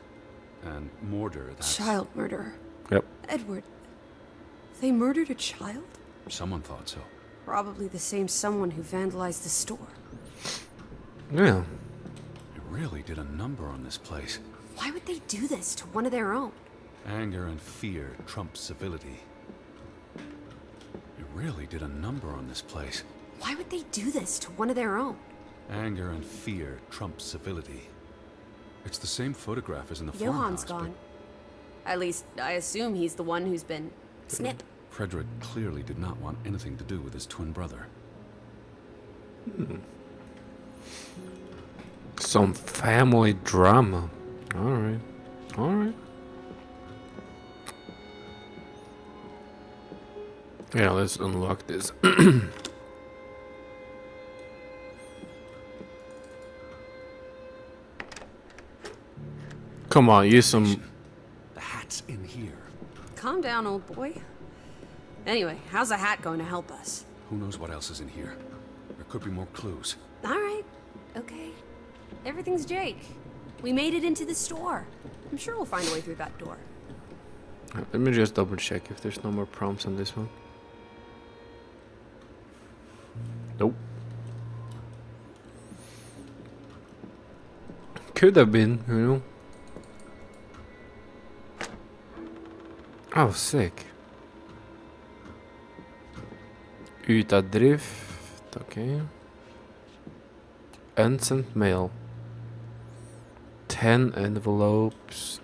and mortar, that's...
Child murderer.
Yep.
Edward. They murdered a child?
Someone thought so.
Probably the same someone who vandalized the store.
Yeah.
It really did a number on this place.
Why would they do this to one of their own?
Anger and fear trump civility. It really did a number on this place.
Why would they do this to one of their own?
Anger and fear trump civility. It's the same photograph as in the
Johan's
farmhouse,
gone. At least, I assume he's the one who's been... snip.
but Frederick clearly did not want anything to do with his twin brother.
Some family drama. Alright. Alright. Yeah, let's unlock this. Come on, use some...
The hat's in here.
Calm down, old boy. Anyway, how's a hat going to help us?
Who knows what else is in here? There could be more clues.
Alright. Okay. Everything's Jake. We made it into the store. I'm sure we'll find a way through that door.
Let me just double check if there's no more prompts on this one. Nope. Could have been, you know. Oh, sick. Ute drift. Okay. Unsent mail. 10 envelopes.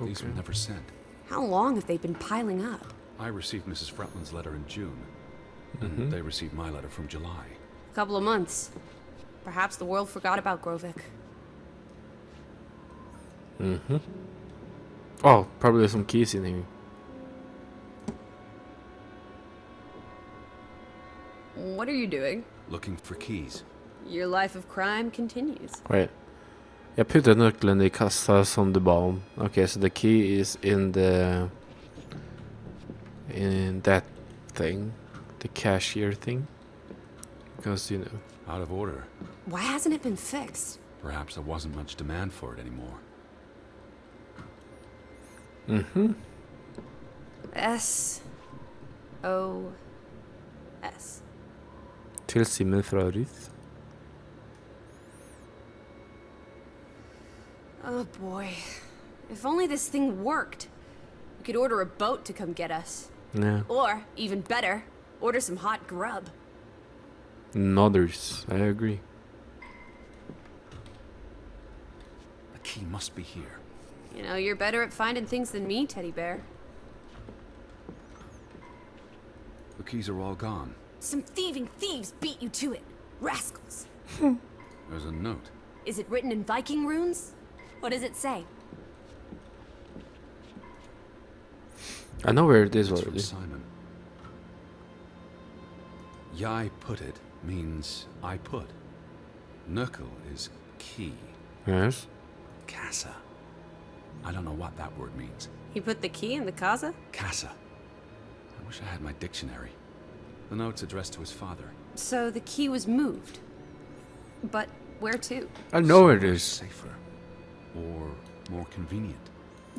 These were never sent.
How long have they been piling up?
I received Mrs. Fretland's letter in June, and they received my letter from July.
A couple of months. Perhaps the world forgot about Grovik.
Oh, probably some keys in here.
What are you doing?
Looking for keys.
Your life of crime continues.
Wait. Jag puttade nyckeln i kassa som du bad om. Okay, so the key is in the... in that thing. The cashier thing. Because, you know...
Out of order.
Why hasn't it been fixed?
Perhaps there wasn't much demand for it anymore.
S-O-S.
Till Simen fra Ruth.
Oh boy. If only this thing worked. We could order a boat to come get us.
Yeah.
Or, even better, order some hot grub.
Nodders. I agree.
The key must be here.
You know, you're better at finding things than me, Teddy Bear.
The keys are all gone.
Some thieving thieves beat you to it. Rascals.
There's a note.
Is it written in Viking runes? What does it say?
I know where it is
It's from
already.
Simon. Yai put it means I put. Nøkkel is key.
Yes.
Casa. I don't know what that word means.
He put the key in the casa?
Casa. I wish I had my dictionary. The note's addressed to his father.
So the key was moved. But where to?
I know where it
Somewhere
is.
safer. Or more convenient.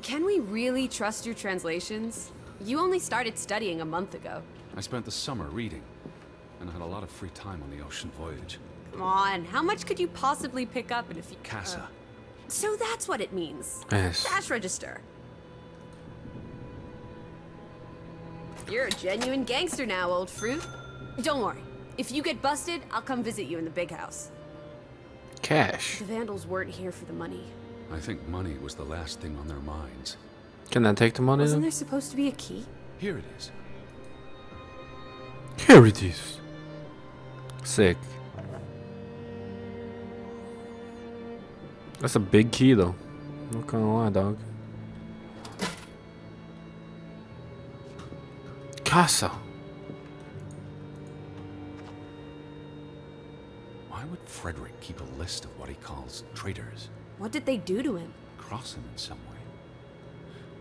Can we really trust your translations? You only started studying a month ago.
I spent the summer reading, and I had a lot of free time on the ocean voyage.
Come on, how much could you possibly pick up in a few...
Casa.
So that's what it means.
Yes.
Cash register. You're a genuine gangster now, old fruit. Don't worry. If you get busted, I'll come visit you in the big house.
Cash.
The Vandals weren't here for the money.
I think money was the last thing on their minds.
Can I take the money
Wasn't
then?
there supposed to be a key?
Here it is.
Here it is. Sick. That's a big key though. Not gonna lie, dog. Casa.
Why would Frederick keep a list of what he calls traitors?
What did they do to him?
Cross him in some way.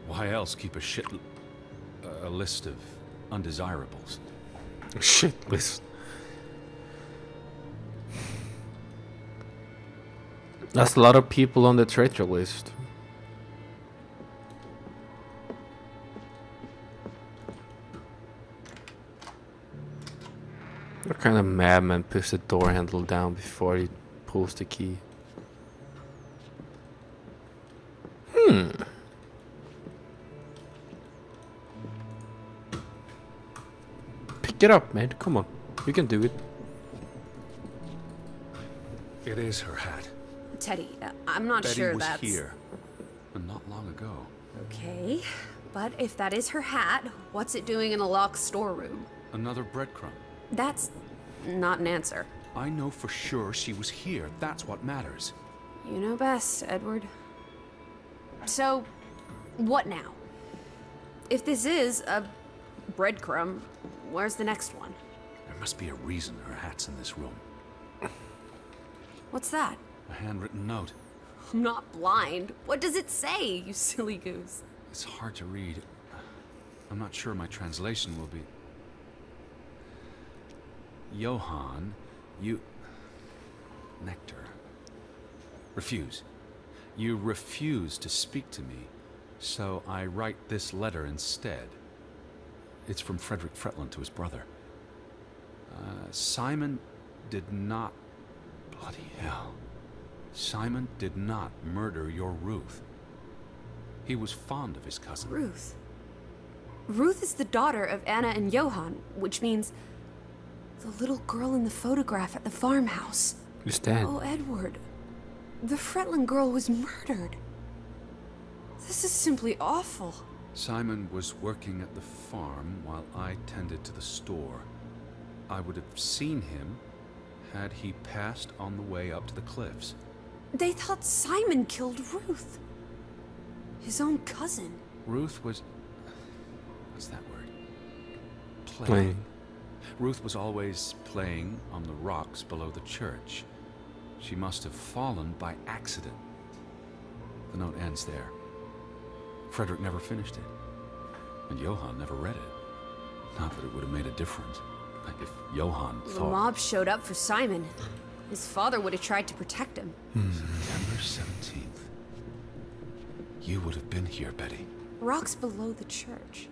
Why else keep a list of undesirables?
Shit list. That's a lot of people on the traitor list. What kind of madman puts the door handle down before he pulls the key? Pick it up, man. Come on. You can do it.
It is her hat.
Teddy, I'm not
Betty
sure
was
that's...
here, and not long ago.
Okay, but if that is her hat, what's it doing in a locked storeroom?
Another breadcrumb.
That's not an answer.
I know for sure she was here. That's what matters.
You know best, Edward. So, what now? If this is a breadcrumb, where's the next one?
There must be a reason her hat's in this room.
What's that?
A handwritten note.
I'm not blind. What does it say, you silly goose?
It's hard to read. I'm not sure my translation will be... Johann, you... Nectar. Refuse. You refuse to speak to me, so I write this letter instead. It's from Frederick Fretland to his brother. Simon did not... Bloody hell. Simon did not murder your Ruth. He was fond of his cousin.
Ruth. Ruth is the daughter of Anna and Johann, which means the little girl in the photograph at the farmhouse.
Who's that?
Oh, Edward. The Fretland girl was murdered. This is simply awful.
Simon was working at the farm while I tended to the store. I would have seen him had he passed on the way up to the cliffs.
They thought Simon killed Ruth. His own cousin.
Ruth was... What's that word?
Playing.
Ruth was always playing on the rocks below the church. She must have fallen by accident. The note ends there. Frederick never finished it. And Johann never read it. Not that it would have made a difference. Like if Johann
The
thought...
mob showed up for Simon. His father would have tried to protect him.
September 17th. You would have been here, Betty.
Rocks below the church.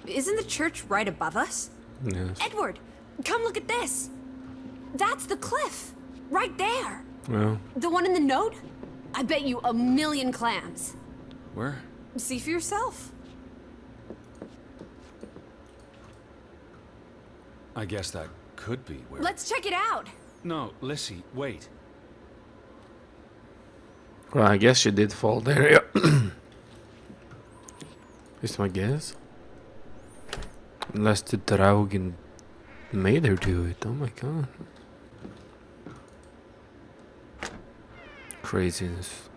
Isn't the church right above us?
Yes.
Edward, come look at this. That's the cliff. Right there.
Well,
The one in the note? I bet you 1,000,000 clams.
Where?
See for yourself.
I guess that could be where...
Let's check it out.
No, Lissy, wait.
well, I guess she did fall there. Yeah. Is my guess. Unless the Draugen made her do it. Oh my god. Craziness.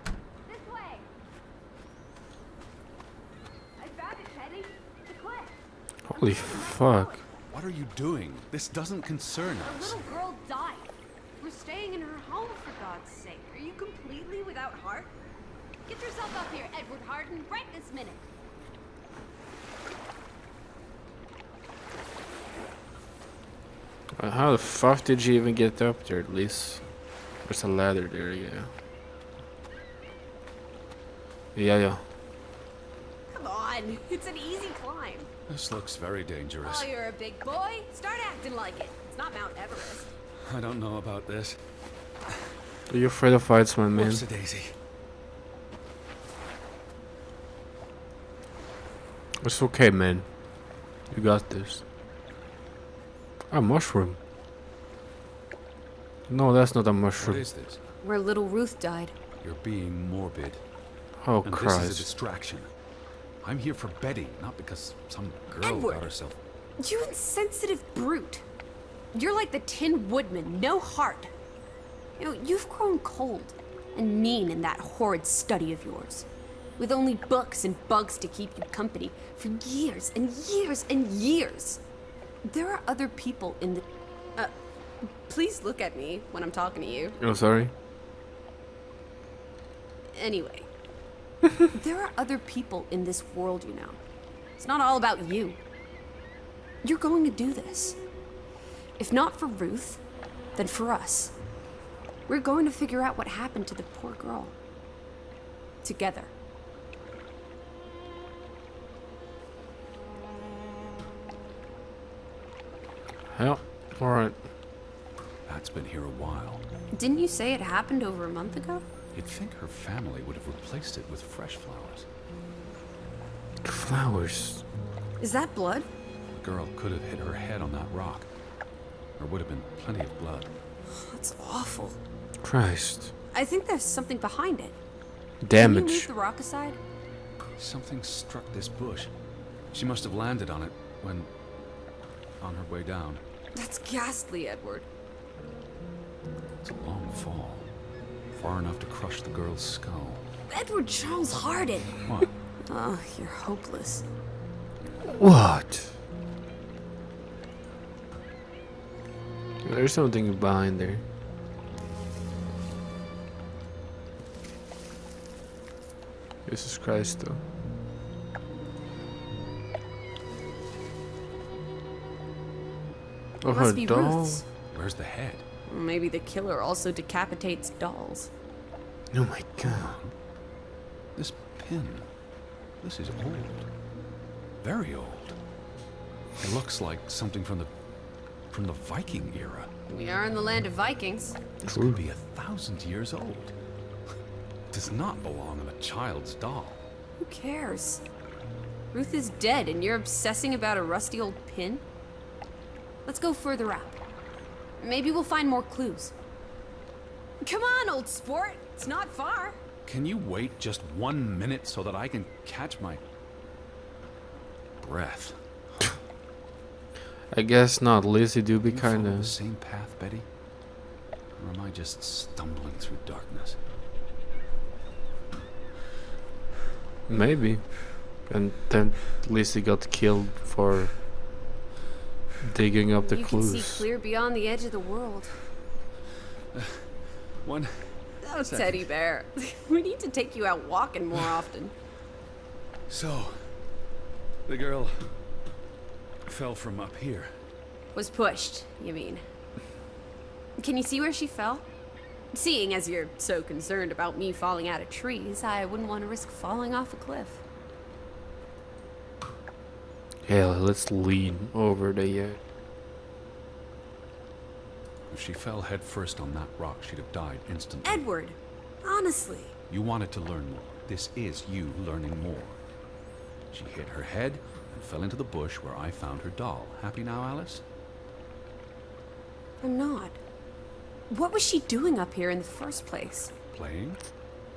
This way. I found it, Teddy. The cliff.
Holy fuck.
What are you doing? This doesn't concern
A
us.
little girl died. We're staying in her home, for God's sake. Are you completely without heart? Get yourself up here, Edward Harden, right this minute.
How the fuck did you even get up there, at least? There's a ladder there, yeah. Yeah.
Come on, it's an easy climb.
This looks very dangerous.
Oh, you're a big boy. Start acting like it. It's not Mount Everest.
I don't know about this.
Are you afraid of heights, my man?
Whoopsie-daisy.
It's okay, man. You got this. A mushroom. No, that's not a
What
mushroom.
is this?
Where little Ruth died.
You're being morbid.
Oh,
And this is a
Christ.
distraction. I'm here for Betty, not because some girl
Edward.
got herself...
You insensitive brute. You're like the Tin Woodman, no heart. You know, you've grown cold and mean in that horrid study of yours. With only books and bugs to keep you company for years and years and years. There are other people in the... please look at me when I'm talking to you.
Oh, sorry.
Anyway, There are other people in this world, you know. It's not all about you. You're going to do this. If not for Ruth, then for us. We're going to figure out what happened to the poor girl. Together.
Yeah, alright.
Pat's been here a while.
Didn't you say it happened over a month ago?
You'd think her family would have replaced it with fresh flowers.
Flowers.
Is that blood?
The girl could have hit her head on that rock. There would have been plenty of blood.
That's awful.
Christ.
I think there's something behind it. Can you
Damage.
move the rock aside?
Something struck this bush. She must have landed on it when... on her way down.
That's ghastly, Edward.
It's a long fall. Far enough to crush the girl's skull.
Edward Charles Hardin.
What?
Oh, you're hopeless.
What? There's something behind there. Jesus Christ, though. Oh,
It
her
must be
doll.
Ruth's.
Where's the head?
Maybe the killer also decapitates dolls.
Oh my god.
This pin. This is old. Very old. It looks like something from the Viking era.
We are in the land of Vikings.
This
True.
could be 1,000 years old. It does not belong in a child's doll.
Who cares? Ruth is dead and you're obsessing about a rusty old pin? Let's go further out. Maybe we'll find more clues. Come on, old sport. It's not far.
Can you wait just 1 minute so that I can catch my breath?
I guess not. Lizzie do be
You follow
kind
the
of.
same path, Betty? Or am I just stumbling through darkness?
Maybe. And then Lizzie got killed for digging up the
You
clues.
can see clear beyond the edge of the world.
One
Oh,
second.
teddy bear. We need to take you out walking more often.
So, the girl fell from up here.
Was pushed, you mean? Can you see where she fell? Seeing as you're so concerned about me falling out of trees, I wouldn't want to risk falling off a cliff.
Yeah, let's lean over the.
If she fell headfirst on that rock, she'd have died instantly.
Edward, honestly.
You wanted to learn more. This is you learning more. She hit her head and fell into the bush where I found her doll. Happy now, Alice?
I'm not. What was she doing up here in the first place?
Playing?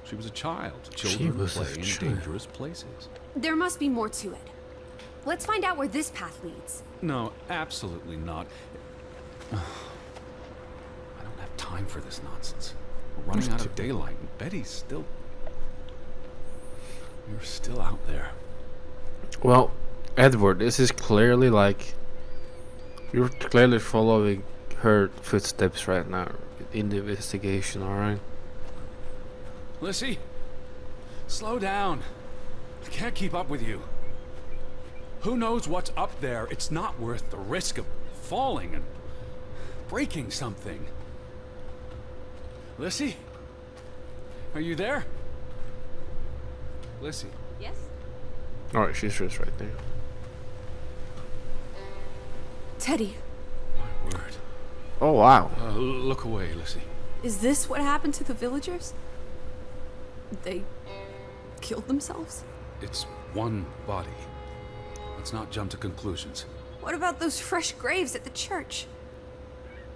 She was a child.
She
Children
was a
play in
child.
dangerous places.
There must be more to it. Let's find out where this path leads.
No, absolutely not. I don't have time for this nonsense. We're running out of daylight, and Betty's still... You're still out there.
Well, Edward, this is clearly like you're clearly following her footsteps right now in the investigation. All right.
Lissy, slow down. I can't keep up with you. Who knows what's up there? It's not worth the risk of falling and breaking something. Lissy? Are you there? Lissy?
Yes?
All right, she's just right there.
Teddy,
My word.
Oh wow.
Look away, Lissy.
is this what happened to the villagers? They killed themselves?
It's one body. Let's not jump to conclusions.
What about those fresh graves at the church?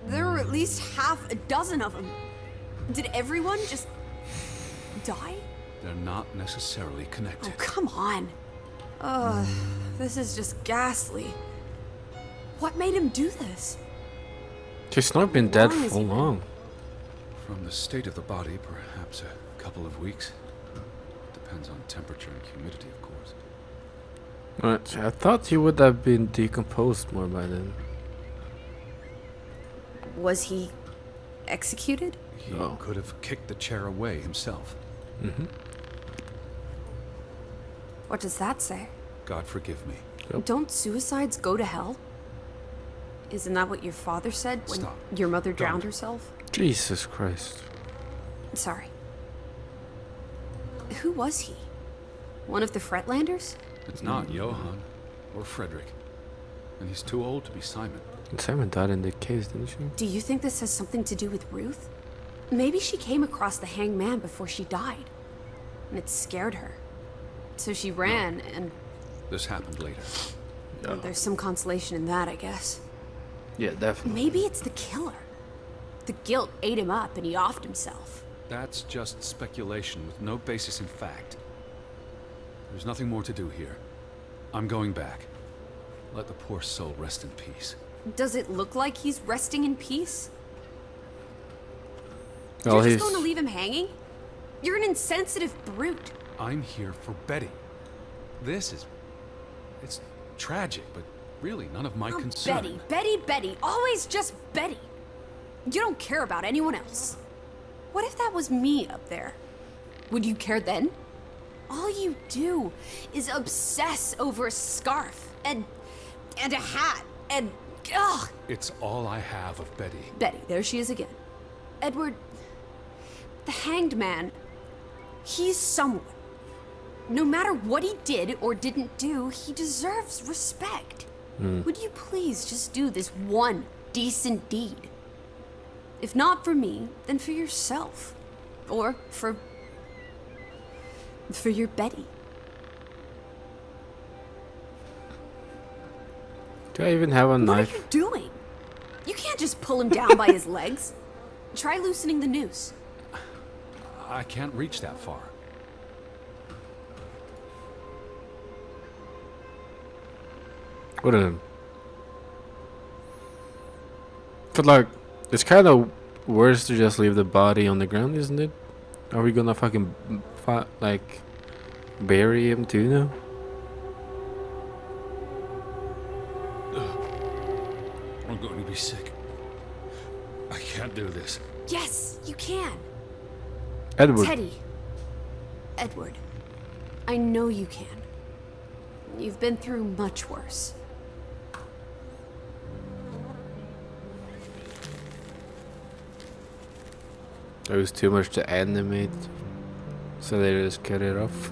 There were at least half a dozen of them. Did everyone just die?
They're not necessarily
Oh,
connected.
come on. Ugh, this is just ghastly. What made him do this?
She's not been dead
long has
for
he been?
long.
From the state of the body, perhaps a couple of weeks. Depends on temperature and humidity, of course.
Right, I thought he would have been decomposed more by then.
Was he executed?
He
Oh.
could have kicked the chair away himself.
Mm-hmm.
What does that say?
God forgive me.
Yep.
Don't suicides go to hell? Isn't that what your father said when
Stop.
your mother drowned
Don't.
herself?
Jesus Christ.
Sorry. Who was he? One of the Fretlanders?
It's not Johann or Frederick. And he's too old to be Simon.
And Simon died in the case, didn't she?
Do you think this has something to do with Ruth? Maybe she came across the hanged man before she died, and it scared her. So she ran, and
This happened later.
Yeah.
there's some consolation in that, I guess.
Yeah, definitely.
Maybe it's the killer. The guilt ate him up, and he offed himself.
That's just speculation with no basis in fact. There's nothing more to do here. I'm going back. Let the poor soul rest in peace.
Does it look like he's resting in peace?
Well,
You're
he's
just going to leave him hanging? You're an insensitive brute.
I'm here for Betty. It's tragic, but really none of my
Oh,
concern.
Betty, always just Betty. You don't care about anyone else. What if that was me up there? Would you care then? All you do is obsess over a scarf and a hat and ugh.
It's all I have of Betty.
Betty, there she is again. Edward, the hanged man, he's someone. No matter what he did or didn't do, he deserves respect. Would you please just do this one decent deed? If not for me, then for yourself. Or for your Betty.
Do I even have a
What
knife?
are you doing? You can't just pull him down by his legs. Try loosening the noose.
I can't reach that far.
What a. But like, it's kind of worse to just leave the body on the ground, isn't it? Are we gonna fucking like bury him too now?
I'm going to be sick. I can't do this.
Yes, you can.
Edward.
Teddy. Edward. I know you can. You've been through much worse.
There was too much to animate, so they just cut it off.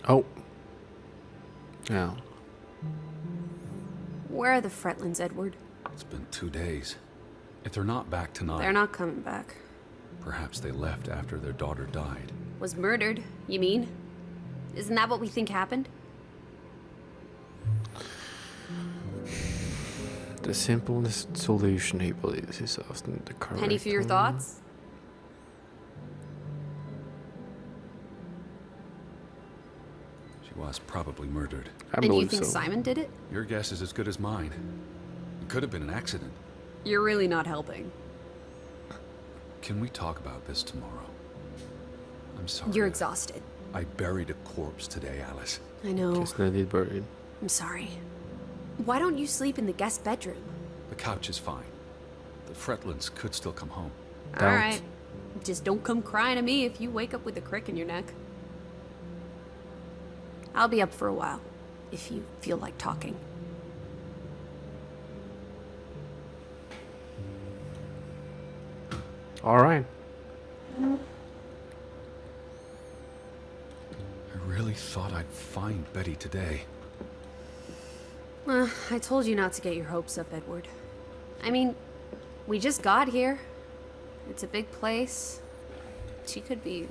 Oh. Yeah.
Where are the Fretlands, Edward?
It's been 2 days. If they're not back tonight,
They're not coming back.
perhaps they left after their daughter died.
Was murdered, you mean? Isn't that what we think happened?
The simplest solution, he believes, is often the correct
Penny for your
one.
thoughts?
She was probably murdered.
I
And you
believe
think
so.
Simon did it?
Your guess is as good as mine. It could have been an accident.
You're really not helping.
Can we talk about this tomorrow? I'm sorry.
You're exhausted.
I buried a corpse today, Alice.
I know.
Just let it buried.
I'm sorry. Why don't you sleep in the guest bedroom?
The couch is fine. The Fretlands could still come home.
Don't.
Alright. Just don't come crying to me if you wake up with a crick in your neck. I'll be up for a while, if you feel like talking.
All right.
I really thought I'd find Betty today.
I told you not to get your hopes up, Edward. I mean, we just got here. It's a big place. She could be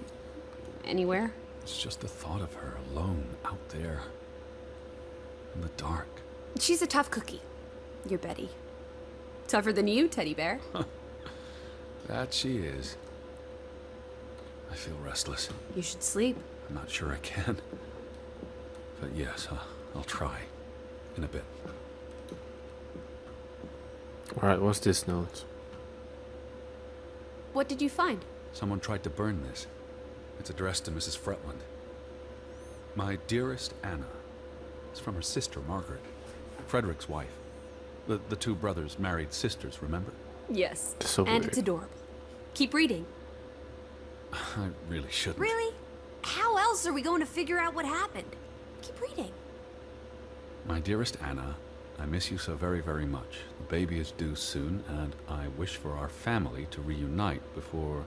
anywhere.
It's just the thought of her alone out there in the dark.
She's a tough cookie. Your Betty. Tougher than you, teddy bear.
That she is. I feel restless.
You should sleep.
I'm not sure I can. But yes, I'll try. In a bit.
All right. What's this note?
What did you find?
Someone tried to burn this. It's addressed to Mrs. Fretland. My dearest Anna. It's from her sister, Margaret. Frederick's wife. The two brothers married sisters, remember?
Yes.
So
And
weird.
it's adorable. Keep reading.
I really shouldn't.
Really? How else are we going to figure out what happened? Keep reading.
My dearest Anna, I miss you so very, very much. The baby is due soon, and I wish for our family to reunite before...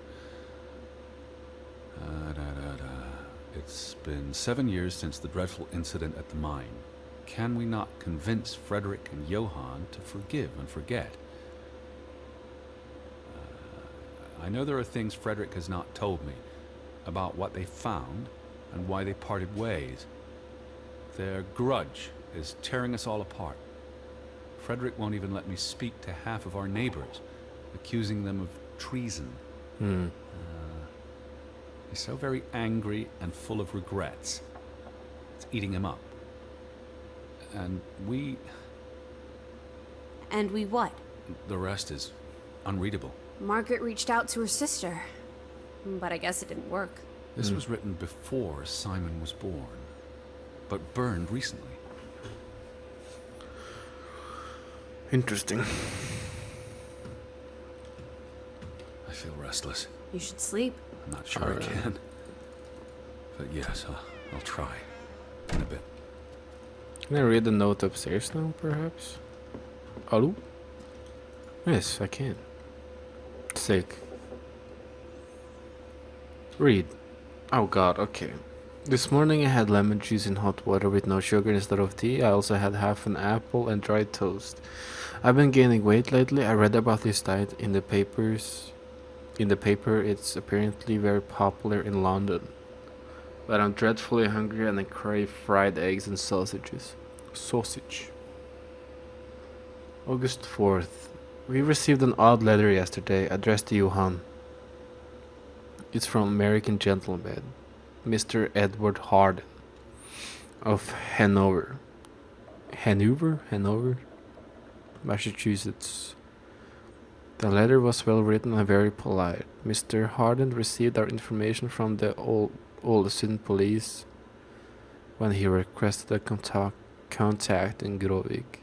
It's been 7 years since the dreadful incident at the mine. Can we not convince Frederick and Johann to forgive and forget? I know there are things Frederick has not told me about what they found and why they parted ways. Their grudge is tearing us all apart. Frederick won't even let me speak to half of our neighbors, accusing them of treason. He's so very angry and full of regrets. It's eating him up. And we...
And we what?
The rest is unreadable.
Margaret reached out to her sister. But I guess it didn't work.
This was written before Simon was born, but burned recently.
Interesting.
I feel restless.
You should sleep.
I'm not sure I can. But yes, I'll try. In a bit.
Can I read the note upstairs now, perhaps? Hello? Yes, I can. Sick. Read. Oh god, okay. This morning I had lemon juice in hot water with no sugar instead of tea. I also had half an apple and dried toast. I've been gaining weight lately. I read about this diet in the papers. In the paper, it's apparently very popular in London. But I'm dreadfully hungry and I crave fried eggs and sausages. Sausage. August 4th. We received an odd letter yesterday addressed to Johann. It's from American gentleman, Mr. Edward Harden of Hanover, Massachusetts. The letter was well written and very polite. Mr. Harden received our information from the Olesund police when he requested a contact in Grovik.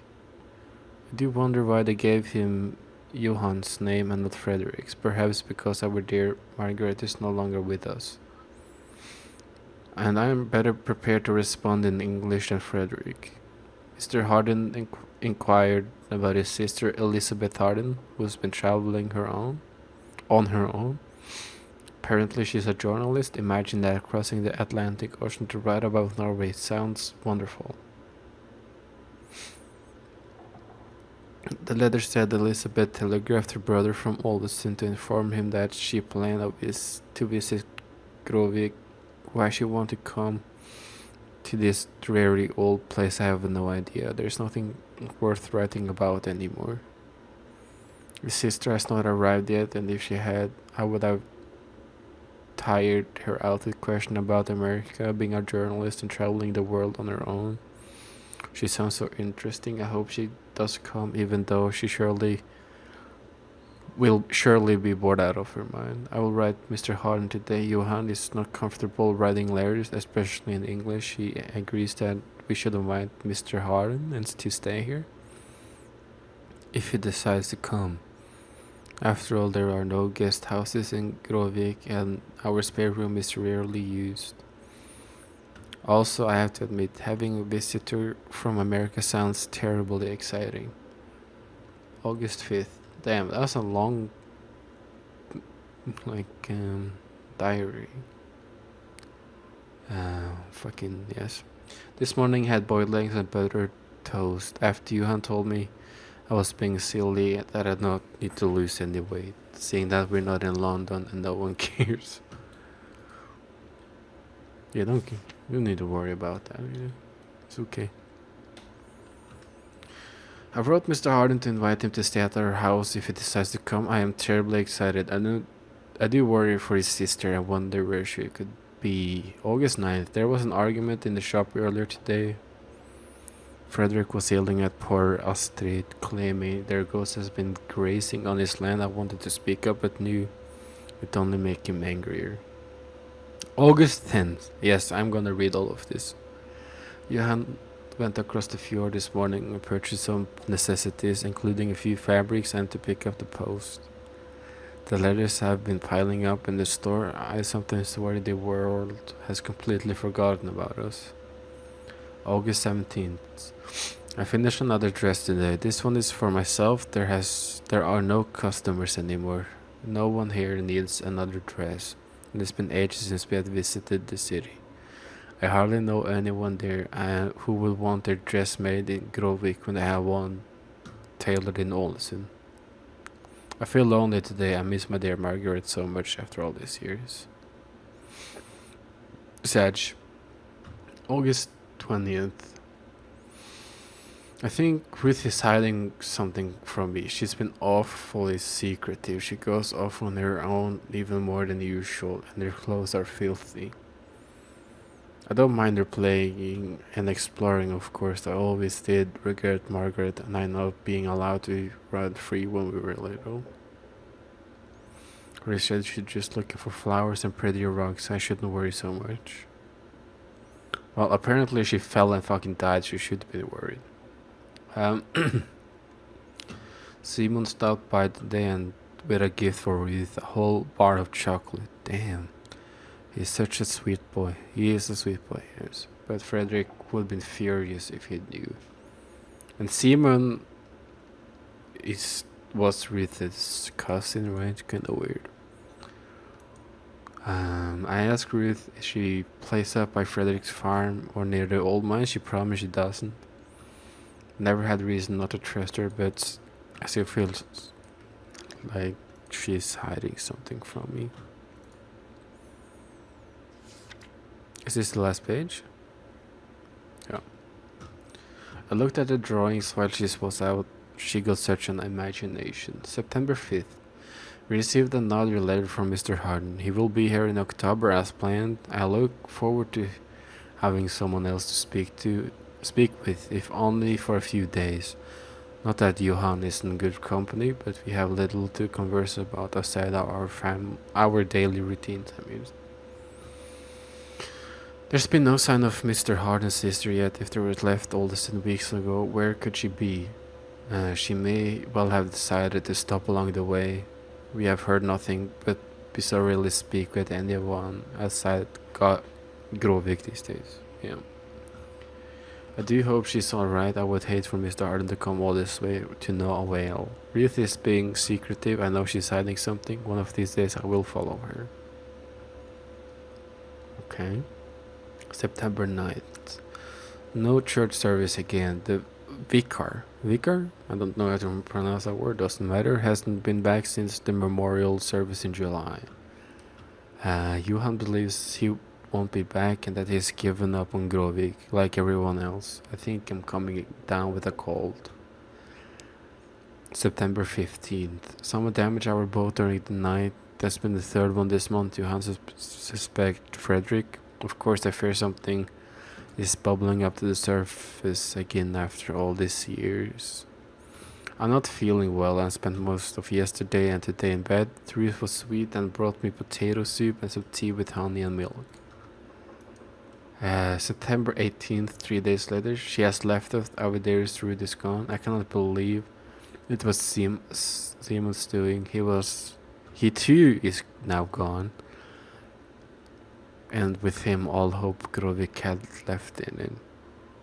I do wonder why they gave him Johann's name and not Frederick's. Perhaps because our dear Margaret is no longer with us. And I am better prepared to respond in English than Frederick. Mr. Harden inquired about his sister Elizabeth Harden, who's been traveling on her own. Apparently she's a journalist. Imagine that, crossing the Atlantic Ocean to write about Norway. Sounds wonderful. The letter said Elizabeth telegraphed her brother from Olesund to inform him that she planned to visit Grovik. Why she wanted to come to this dreary old place, I have no idea. There's nothing worth writing about anymore. His sister has not arrived yet, and if she had, I would have tired her out with questions about America, being a journalist and traveling the world on her own. She sounds so interesting. I hope she does come, even though she will surely be bored out of her mind. I will write Mr. Harden today. Johann is not comfortable writing letters, especially in English. He agrees that we should invite Mr. Harden and to stay here if he decides to come. After all, there are no guest houses in Grovik and our spare room is rarely used. Also, I have to admit, having a visitor from America sounds terribly exciting. August 5th. Damn, that was a long, diary. Fucking yes. This morning I had boiled eggs and buttered toast. After Johan told me I was being silly, that I did not need to lose any weight, seeing that we're not in London and no one cares. Yeah, you don't need to worry about that. Yeah. It's okay. I wrote Mr. Harden to invite him to stay at our house if he decides to come. I am terribly excited. I do worry for his sister. I wonder where she could be. August 9th. There was an argument in the shop earlier today. Frederick was yelling at poor Astrid, claiming their ghost has been grazing on his land. I wanted to speak up, but knew it'd only make him angrier. August 10th. Yes, I'm gonna read all of this. Johan Went across the fjord this morning and purchased some necessities, including a few fabrics and to pick up the post. The letters have been piling up in the store. I sometimes worry the world has completely forgotten about us. August 17th. I finished another dress today. This one is for myself. There are no customers anymore. No one here needs another dress. And it's been ages since we had visited the city. I hardly know anyone there who will want their dress made in Grovik when they have one tailored in Ålesund. I feel lonely today. I miss my dear Margaret so much after all these years. Sag. August 20th. I think Ruth is hiding something from me. She's been awfully secretive. She goes off on her own even more than usual, and her clothes are filthy. I don't mind her playing and exploring, of course. I always did regret Margaret and I not being allowed to run free when we were little. Ruth said she's just looking for flowers and prettier rugs. I shouldn't worry so much. Well, apparently she fell and fucking died. She should be worried. Simon stopped by today and with a gift for Ruth, a whole bar of chocolate. Damn. He's such a sweet boy. He is a sweet boy, yes. But Frederick would have been furious if he knew. And Simon was Ruth's cousin, right? Kinda weird. I asked Ruth if she plays up by Frederick's farm or near the old mine. She promised she doesn't. Never had reason not to trust her, but I still feel like she's hiding something from me. Is this the last page? Yeah. I looked at the drawings while she was out. She got such an imagination. September 5th. We received another letter from Mr. Harden. He will be here in October as planned. I look forward to having someone else to speak with, if only for a few days. Not that Johan isn't good company, but we have little to converse about outside our daily routines. There's been no sign of Mr. Harden's sister yet. If they were left Alderson weeks ago, where could she be? She may well have decided to stop along the way. We have heard nothing, but we so rarely speak with anyone outside Grovik these days. Yeah. I do hope she's alright. I would hate for Mr. Harden to come all this way to no avail. Ruth is being secretive. I know she's hiding something. One of these days I will follow her. Okay. September 9th. No church service again. The vicar? I don't know how to pronounce that word. Doesn't matter. Hasn't been back since the memorial service in July. Johan believes he won't be back and that he's given up on Grovik like everyone else. I think I'm coming down with a cold. September 15th. Someone damaged our boat during the night. That's been the third one this month. Johan suspect Frederick. Of course, I fear something is bubbling up to the surface again after all these years. I'm not feeling well and spent most of yesterday and today in bed. Ruth was sweet and brought me potato soup and some tea with honey and milk. September 18th, 3 days later, she has left us. Our dearest Ruth is gone. I cannot believe it was Simon's doing. He too is now gone. And with him all hope Grovik had left in him.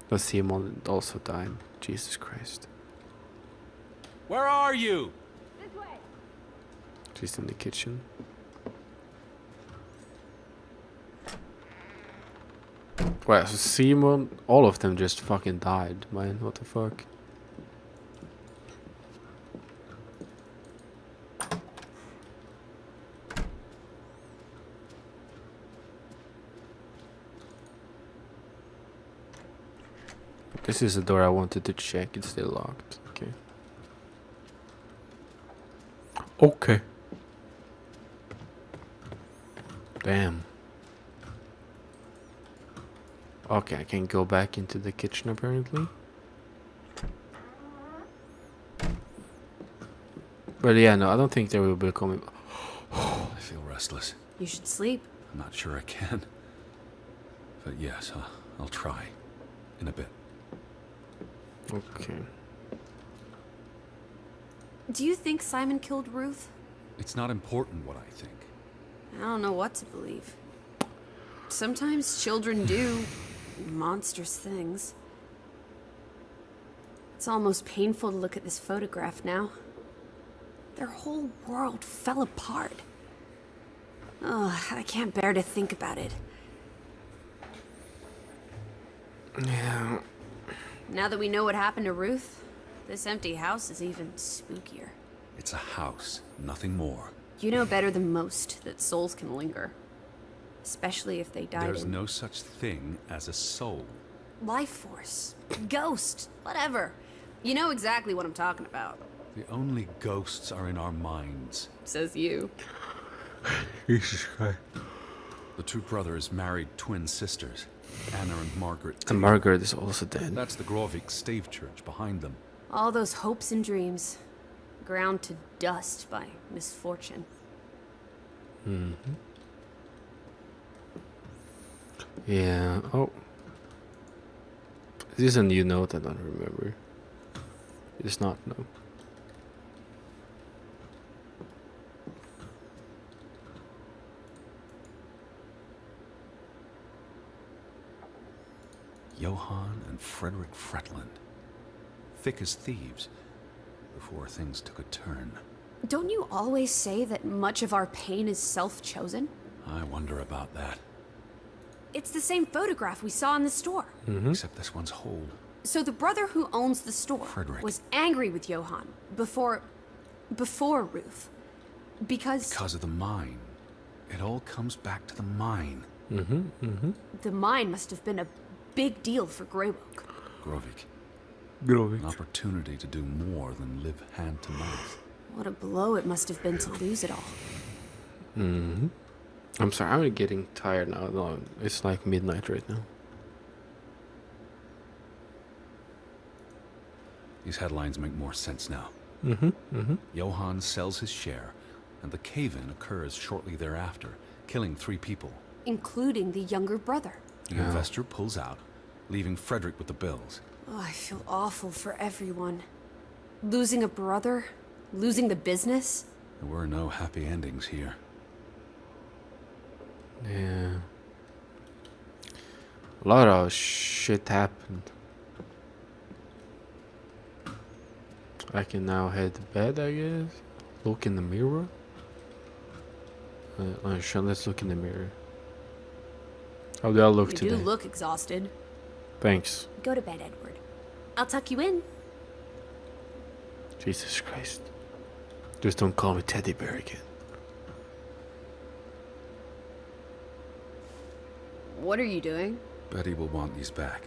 But Simon also died. Jesus Christ.
Where are you?
This way.
She's in the kitchen. Well, so Simon, all of them just fucking died, man. What the fuck? This is the door I wanted to check. It's still locked. Okay. Okay. Damn. Okay, I can go back into the kitchen apparently. But yeah, no, I don't think they will be coming.
I feel restless.
You should sleep.
I'm not sure I can. But yes, I'll try. In a bit.
Okay.
Do you think Simon killed Ruth?
It's not important what I think.
I don't know what to believe. Sometimes children do monstrous things. It's almost painful to look at this photograph now. Their whole world fell apart. Oh, I can't bear to think about it.
Yeah.
Now that we know what happened to Ruth, this empty house is even spookier.
It's a house, nothing more.
You know better than most that souls can linger. Especially if they died
There's
in
no such thing as a soul.
life force, ghost, whatever. You know exactly what I'm talking about.
The only ghosts are in our minds.
Says you.
Jesus Christ.
The two brothers married twin sisters, Anna and Margaret.
And Margaret is also dead.
That's the Grovik stave church behind them.
All those hopes and dreams, ground to dust by misfortune.
Yeah. Oh. Is this a new note? I don't remember. It's not, no.
Johann and Frederick Fretland. Thick as thieves, before things took a turn.
Don't you always say that much of our pain is self-chosen?
I wonder about that.
It's the same photograph we saw in the store.
Except this one's whole.
So the brother who owns the store
Frederick.
was angry with Johann before Ruth. Because
Because of the mine. It all comes back to the mine.
the mine must have been a big deal for Greywoke.
Grovik.
Grovik.
An opportunity to do more than live hand to mouth.
What a blow it must have been to lose it all.
I'm sorry, I'm getting tired now. No, it's like midnight right now.
These headlines make more sense now. Johann sells his share, and the cave-in occurs shortly thereafter, killing 3 people.
Including the younger brother.
The investor pulls out, leaving Frederick with the bills.
Oh, I feel awful for everyone. Losing a brother, losing the business.
There were no happy endings here.
Yeah. A lot of shit happened. I can now head to bed, I guess. Look in the mirror. Let's look in the mirror. How do I look
You
today?
do look exhausted.
Thanks.
Go to bed, Edward. I'll tuck you in.
Jesus Christ. Just don't call me Teddy Bear again.
What are you doing?
Betty will want these back.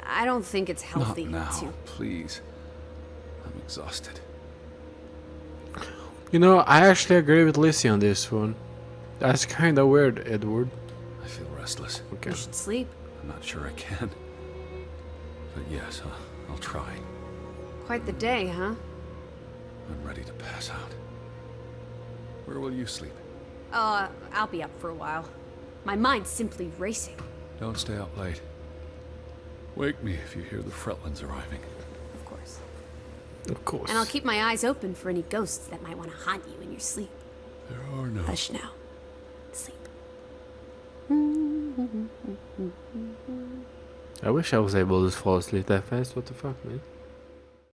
I don't think it's healthy
Not now,
to.
please. I'm exhausted.
You know, I actually agree with Lizzie on this one. That's kind of weird, Edward.
I feel restless.
Okay.
You should sleep.
I'm not sure I can. But yes, I'll try.
Quite the day, huh?
I'm ready to pass out. Where will you sleep?
I'll be up for a while. My mind's simply racing.
Don't stay up late. Wake me if you hear the Fretlands arriving.
Of course.
Of course.
And I'll keep my eyes open for any ghosts that might want to haunt you in your sleep.
There are no...
Hush now. Sleep.
I wish I was able to fall asleep that fast. What the fuck, man?